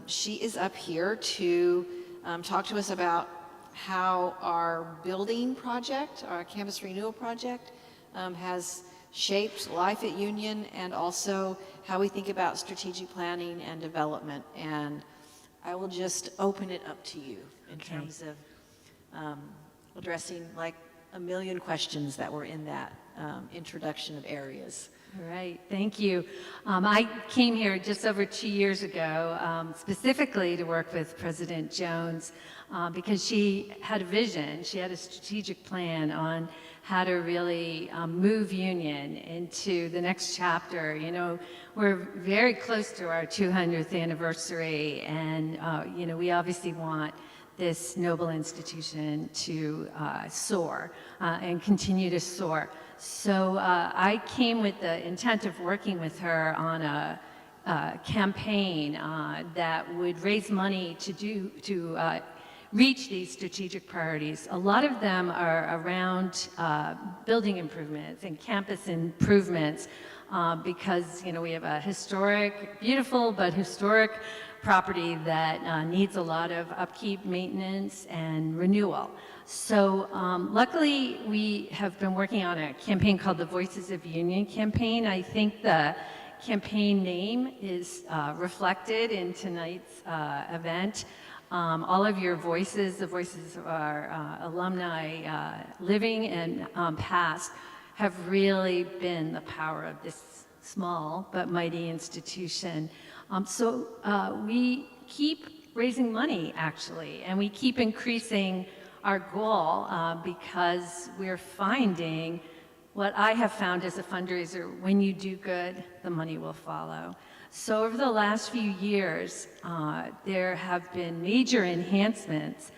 She is up here to talk to us about how our building project, our campus renewal project, has shaped life at Union, and also how we think about strategic planning and development. And I will just open it up to you in terms of addressing like a million questions that were in that introduction of areas. All right, thank you. I came here just over 2 years ago, specifically to work with President Jones, because she had a vision, she had a strategic plan on how to really move Union into the next chapter. You know, we're very close to our 200th anniversary, and we obviously want this noble institution to soar and continue to soar. So I came with the intent of working with her on a campaign that would raise money to reach these strategic priorities. A lot of them are around building improvements and campus improvements because we have a historic, beautiful but historic property that needs a lot of upkeep, maintenance, and renewal. So luckily, we have been working on a campaign called the Voices of Union campaign. I think the campaign name is reflected in tonight's event. All of your voices, the voices of our alumni, living and past, have really been the power of this small but mighty institution. We keep raising money, actually, and we keep increasing our goal because we're finding what I have found as a fundraiser, when you do good, the money will follow. So over the last few years, there have been major enhancements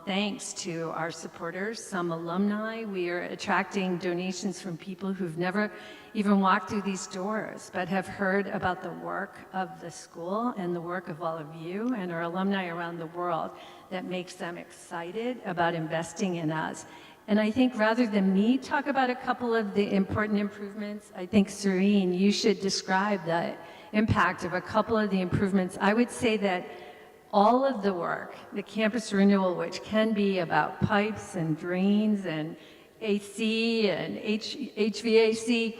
thanks to our supporters, some alumni. We are attracting donations from people who've never even walked through these doors, but have heard about the work of the school and the work of all of you and our alumni around the world that makes them excited about investing in us. And I think rather than me talk about a couple of the important improvements, I think Serene, you should describe the impact of a couple of the improvements. I would say that all of the work, the campus renewal, which can be about pipes and drains and AC and HVAC,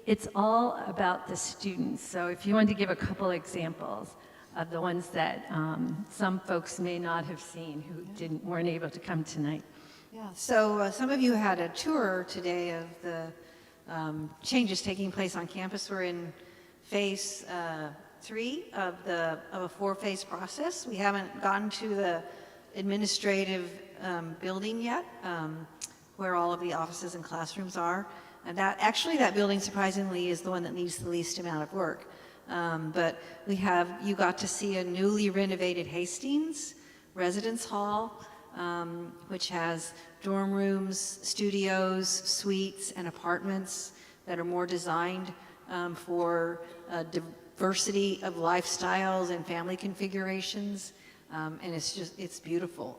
it's all about the students. So if you want to give a couple examples of the ones that some folks may not have seen who weren't able to come tonight. Yeah, so some of you had a tour today of the changes taking place on campus. We're in phase 3 of a 4-phase process. We haven't gotten to the administrative building yet, where all of the offices and classrooms are. And that building, surprisingly, is the one that needs the least amount of work. But you got to see a newly renovated Hastings Residence Hall, which has dorm rooms, studios, suites, and apartments that are more designed for diversity of lifestyles and family configurations. And it's beautiful.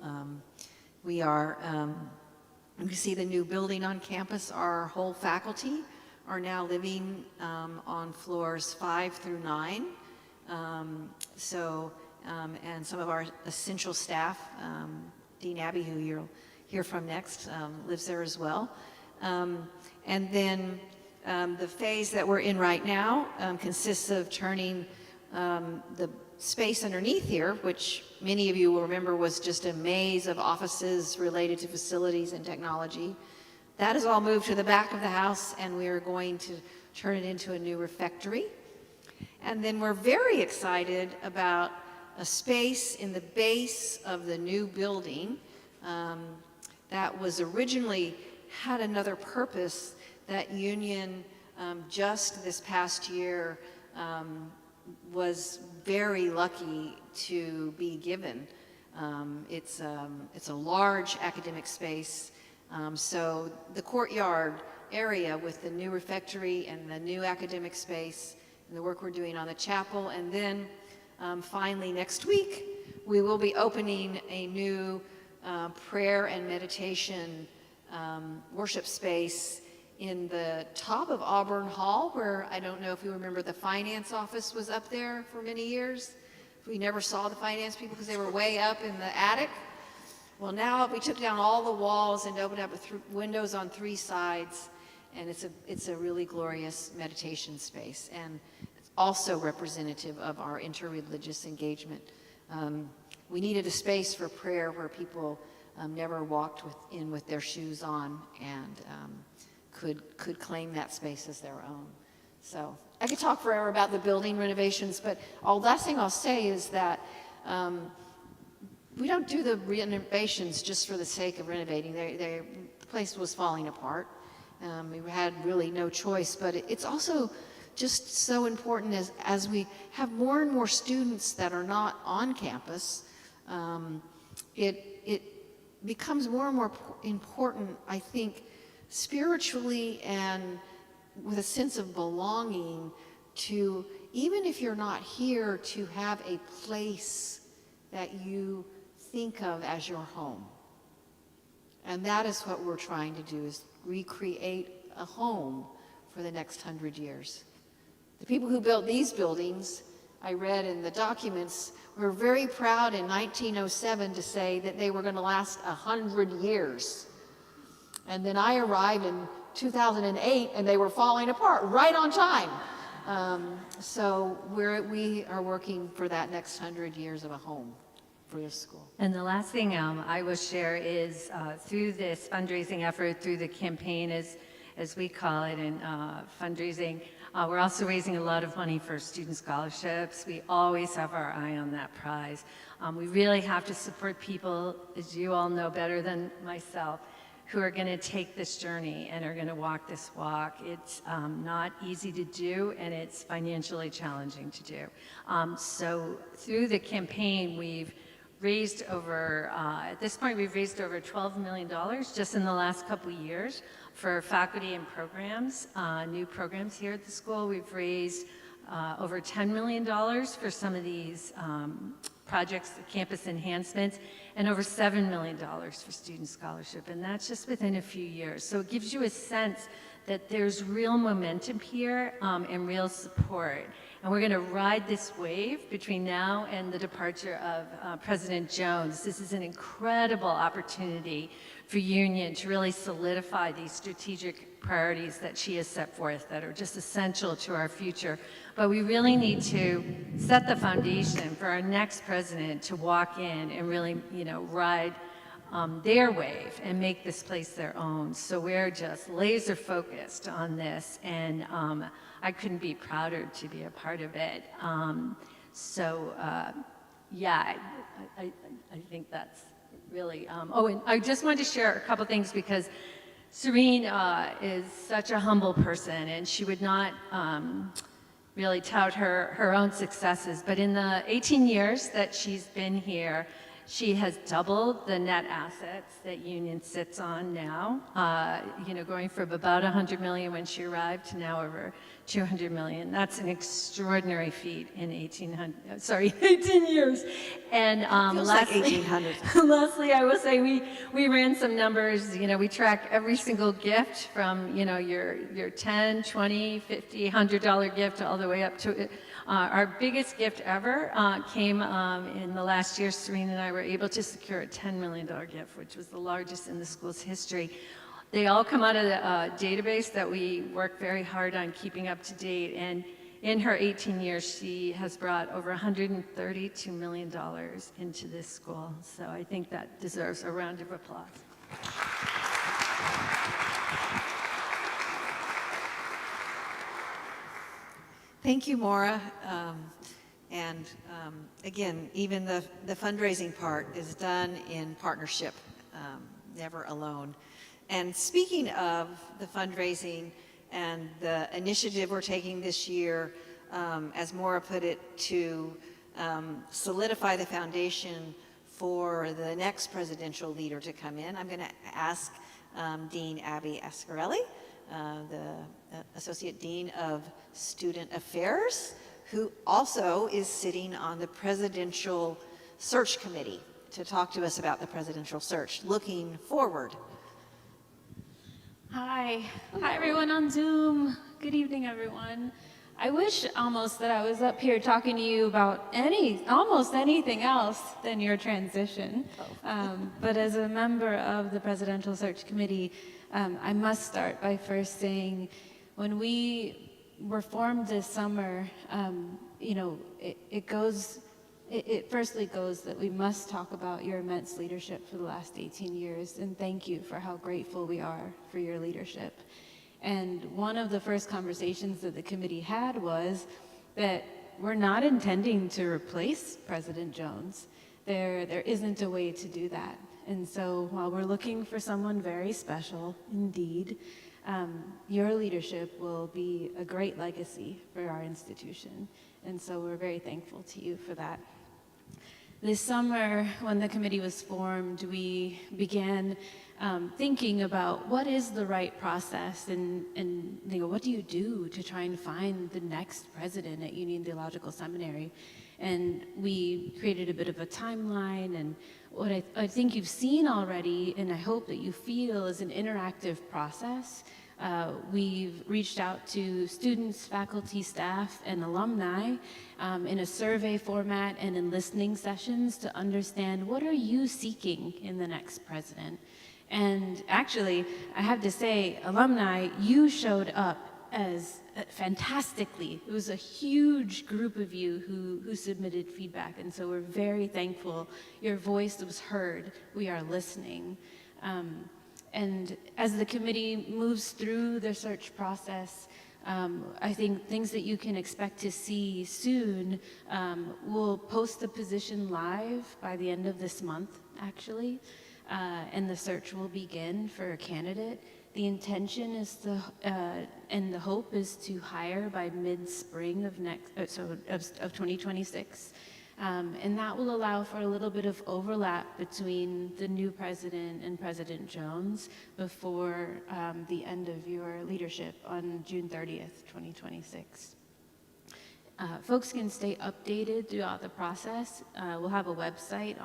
You can see the new building on campus. Our whole faculty are now living on floors 5 through 9. And some of our essential staff, Dean Abbey, who you'll hear from next, lives there as well. And then the phase that we're in right now consists of turning the space underneath here, which many of you will remember was just a maze of offices related to facilities and technology. That is all moved to the back of the house, and we are going to turn it into a new refectory. And then we're very excited about a space in the base of the new building that was originally had another purpose that Union just this past year was very lucky to be given. It's a large academic space. So the courtyard area with the new refectory and the new academic space and the work we're doing on the chapel. And then finally next week, we will be opening a new prayer and meditation worship space in the top of Auburn Hall, where I don't know if you remember the finance office was up there for many years. We never saw the finance people because they were way up in the attic. Well, now we took down all the walls and opened up windows on 3 sides, and it's a really glorious meditation space, and it's also representative of our interreligious engagement. We needed a space for prayer where people never walked in with their shoes on and could claim that space as their own. So I could talk forever about the building renovations, but last thing I'll say is that we don't do the renovations just for the sake of renovating. The place was falling apart. We had really no choice, but it's also just so important as we have more and more students that are not on campus, it becomes more and more important, I think, spiritually and with a sense of belonging to, even if you're not here, to have a place that you think of as your home. And that is what we're trying to do, is recreate a home for the next 100 years. The people who built these buildings, I read in the documents, were very proud in 1907 to say that they were going to last 100 years. And then I arrived in 2008 and they were falling apart right on time. So we are working for that next 100 years of a home for this school. And the last thing I will share is through this fundraising effort, through the campaign, as we call it, and fundraising, we're also raising a lot of money for student scholarships. We always have our eye on that prize. We really have to support people, as you all know better than myself, who are going to take this journey and are going to walk this walk. It's not easy to do, and it's financially challenging to do. So through the campaign, we've raised over, at this point, we've raised over $12 million just in the last couple of years for faculty and programs, new programs here at the school. We've raised over $10 million for some of these projects, campus enhancements, and over $7 million for student scholarship, and that's just within a few years. So it gives you a sense that there's real momentum here and real support. And we're going to ride this wave between now and the departure of President Jones. This is an incredible opportunity for Union to really solidify these strategic priorities that she has set forth that are just essential to our future. But we really need to set the foundation for our next president to walk in and really, ride their wave and make this place their own. So we're just laser focused on this, and I couldn't be prouder to be a part of it. Yeah, I think that's really, and I just wanted to share a couple things because Serene is such a humble person, and she would not really tout her own successes, but in the 18 years that she's been here, she has doubled the net assets that Union sits on now, going from about 100 million when she arrived to now over 200 million. That's an extraordinary feat in 18 years. And Feels like 1800. lastly, I will say we ran some numbers. We track every single gift from your 10, 20, 50, $100 gift all the way up to our biggest gift ever came in the last year. Serene and I were able to secure a $10 million gift, which was the largest in the school's history. They all come out of the database that we work very hard on keeping up to date. And in her 18 years, she has brought over $132 million into this school. So I think that deserves a round of applause. Thank you, Maura. Again, even the fundraising part is done in partnership, never alone. And speaking of the fundraising and the initiative we're taking this year, as Maura put it, to solidify the foundation for the next presidential leader to come in, I'm going to ask Dean Abby Ascarelli, the Associate Dean of Student Affairs, who also is sitting on the Presidential Search Committee, to talk to us about the presidential search. Looking forward. Hi everyone on Zoom. Good evening, everyone. I wish almost that I was up here talking to you about almost anything else than your transition. But as a member of the Presidential Search Committee, I must start by first saying, when we were formed this summer, it firstly goes that we must talk about your immense leadership for the last 18 years, and thank you for how grateful we are for your leadership. And one of the first conversations that the committee had was that we're not intending to replace President Jones. There isn't a way to do that. And so while we're looking for someone very special indeed, your leadership will be a great legacy for our institution. And so we're very thankful to you for that. This summer, when the committee was formed, we began thinking about what is the right process and what do you do to try and find the next president at Union Theological Seminary. And we created a bit of a timeline, and what I think you've seen already, and I hope that you feel, is an interactive process. We've reached out to students, faculty, staff, and alumni in a survey format and in listening sessions to understand, what are you seeking in the next president? And actually, I have to say, alumni, you showed up as fantastically. It was a huge group of you who submitted feedback, and so we're very thankful. Your voice was heard. We are listening. And as the committee moves through the search process, I think things that you can expect to see soon, we'll post the position live by the end of this month, actually. and the search will begin for a candidate. The intention is and the hope is to hire by mid-spring of 2026. And that will allow for a little bit of overlap between the new president and President Jones before the end of your leadership on June 30th, 2026. Folks can stay updated throughout the process. We'll have a website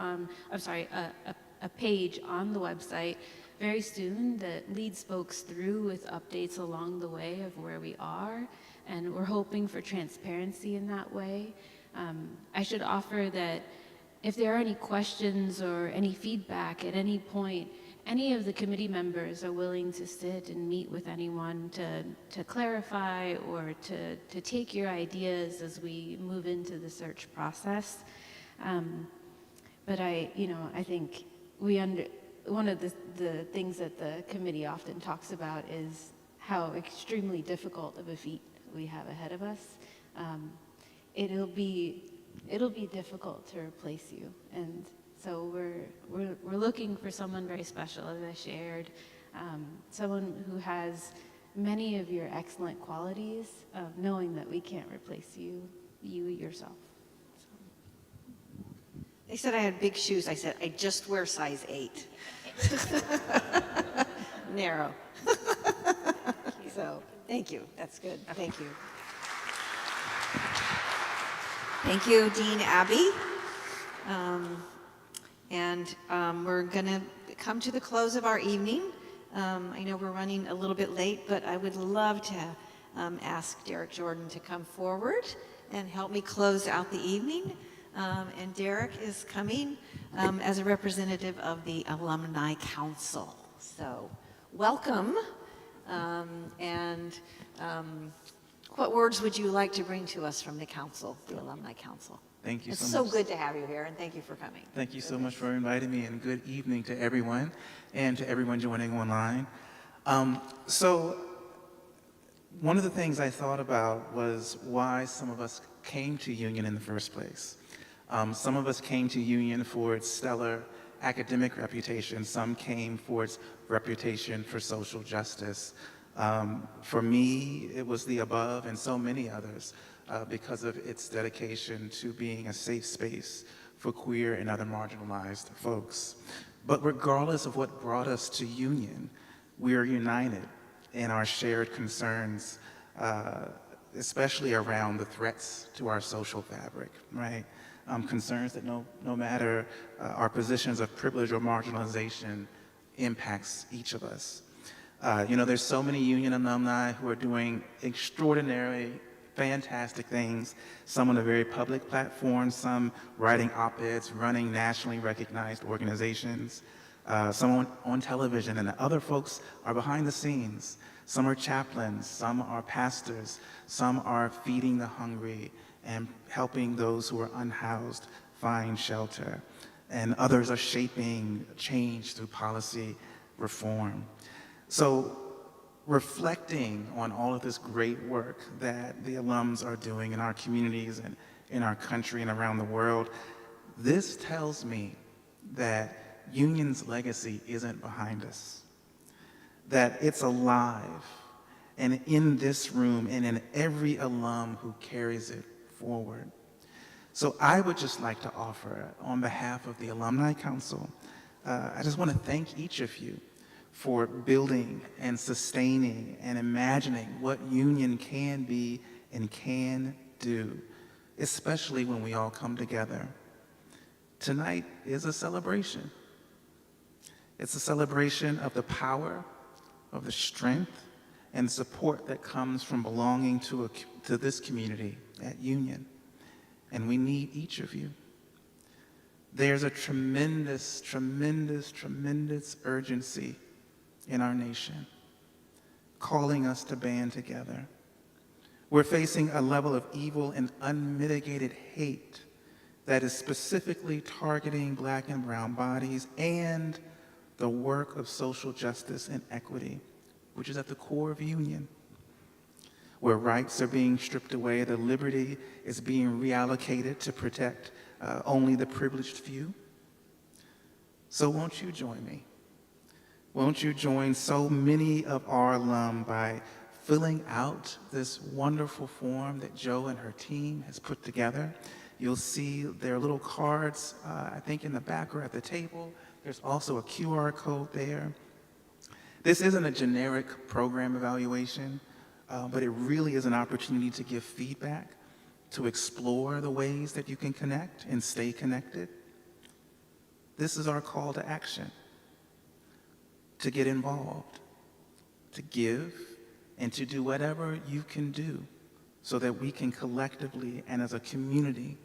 a page on the website very soon that leads folks through with updates along the way of where we are, and we're hoping for transparency in that way. I should offer that if there are any questions or any feedback at any point, any of the committee members are willing to sit and meet with anyone to clarify or to take your ideas as we move into the search process. But I think one of the things that the committee often talks about is how extremely difficult of a feat we have ahead of us. It'll be difficult to replace you, and so we're looking for someone very special, as I shared, someone who has many of your excellent qualities, knowing that we can't replace you yourself. They said I had big shoes. I said, I just wear size 8. Narrow. So, thank you. That's good. Thank you. Thank you, Dean Abbey. We're going to come to the close of our evening. I know we're running a little bit late, but I would love to ask Derek Jordan to come forward and help me close out the evening. And Derek is coming as a representative of the Alumni Council. So, welcome. What words would you like to bring to us from the council, the Alumni Council? Thank you so much. It's so good to have you here, and thank you for coming. Thank you so much for inviting me, and good evening to everyone, and to everyone joining online. So one of the things I thought about was why some of us came to Union in the first place. Some of us came to Union for its stellar academic reputation. Some came for its reputation for social justice. For me, it was the above, and so many others, because of its dedication to being a safe space for queer and other marginalized folks. But regardless of what brought us to Union, we are united in our shared concerns, especially around the threats to our social fabric, right? Concerns that no matter our positions of privilege or marginalization impacts each of us. There's so many Union alumni who are doing extraordinary, fantastic things, some on a very public platform, some writing op-eds, running nationally recognized organizations, some on television, and other folks are behind the scenes. Some are chaplains, some are pastors, some are feeding the hungry and helping those who are unhoused find shelter, and others are shaping change through policy reform. So reflecting on all of this great work that the alums are doing in our communities and in our country and around the world, this tells me that Union's legacy isn't behind us, that it's alive and in this room and in every alum who carries it forward. So I would just like to offer, on behalf of the Alumni Council, I just want to thank each of you for building and sustaining and imagining what Union can be and can do, especially when we all come together. Tonight is a celebration. It's a celebration of the power, of the strength, and support that comes from belonging to this community at Union. And we need each of you. There's a tremendous, tremendous, tremendous urgency in our nation, calling us to band together. We're facing a level of evil and unmitigated hate that is specifically targeting Black and brown bodies and the work of social justice and equity, which is at the core of Union. Where rights are being stripped away, the liberty is being reallocated to protect only the privileged few. So won't you join me? Won't you join so many of our alum by filling out this wonderful form that Jo and her team has put together? You'll see their little cards, I think in the back or at the table. There's also a QR code there. This isn't a generic program evaluation, but it really is an opportunity to give feedback, to explore the ways that you can connect and stay connected. This is our call to action, to get involved, to give, and to do whatever you can do so that we can collectively and as a community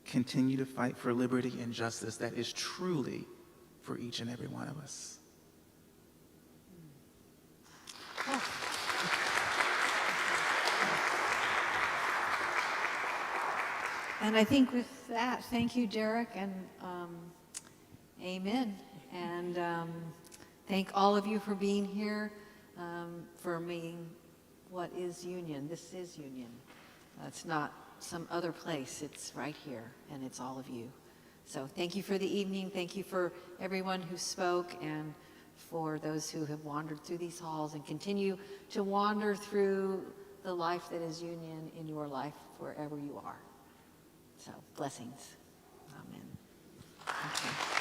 continue to fight for liberty and justice that is truly for each and every one of us. And I think with that, thank you, Derek, and amen. And thank all of you for being here, for being what is Union. This is Union. It's not some other place. It's right here, and it's all of you. So thank you for the evening. Thank you for everyone who spoke and for those who have wandered through these halls and continue to wander through the life that is Union in your life wherever you are. So blessings. Amen. Okay.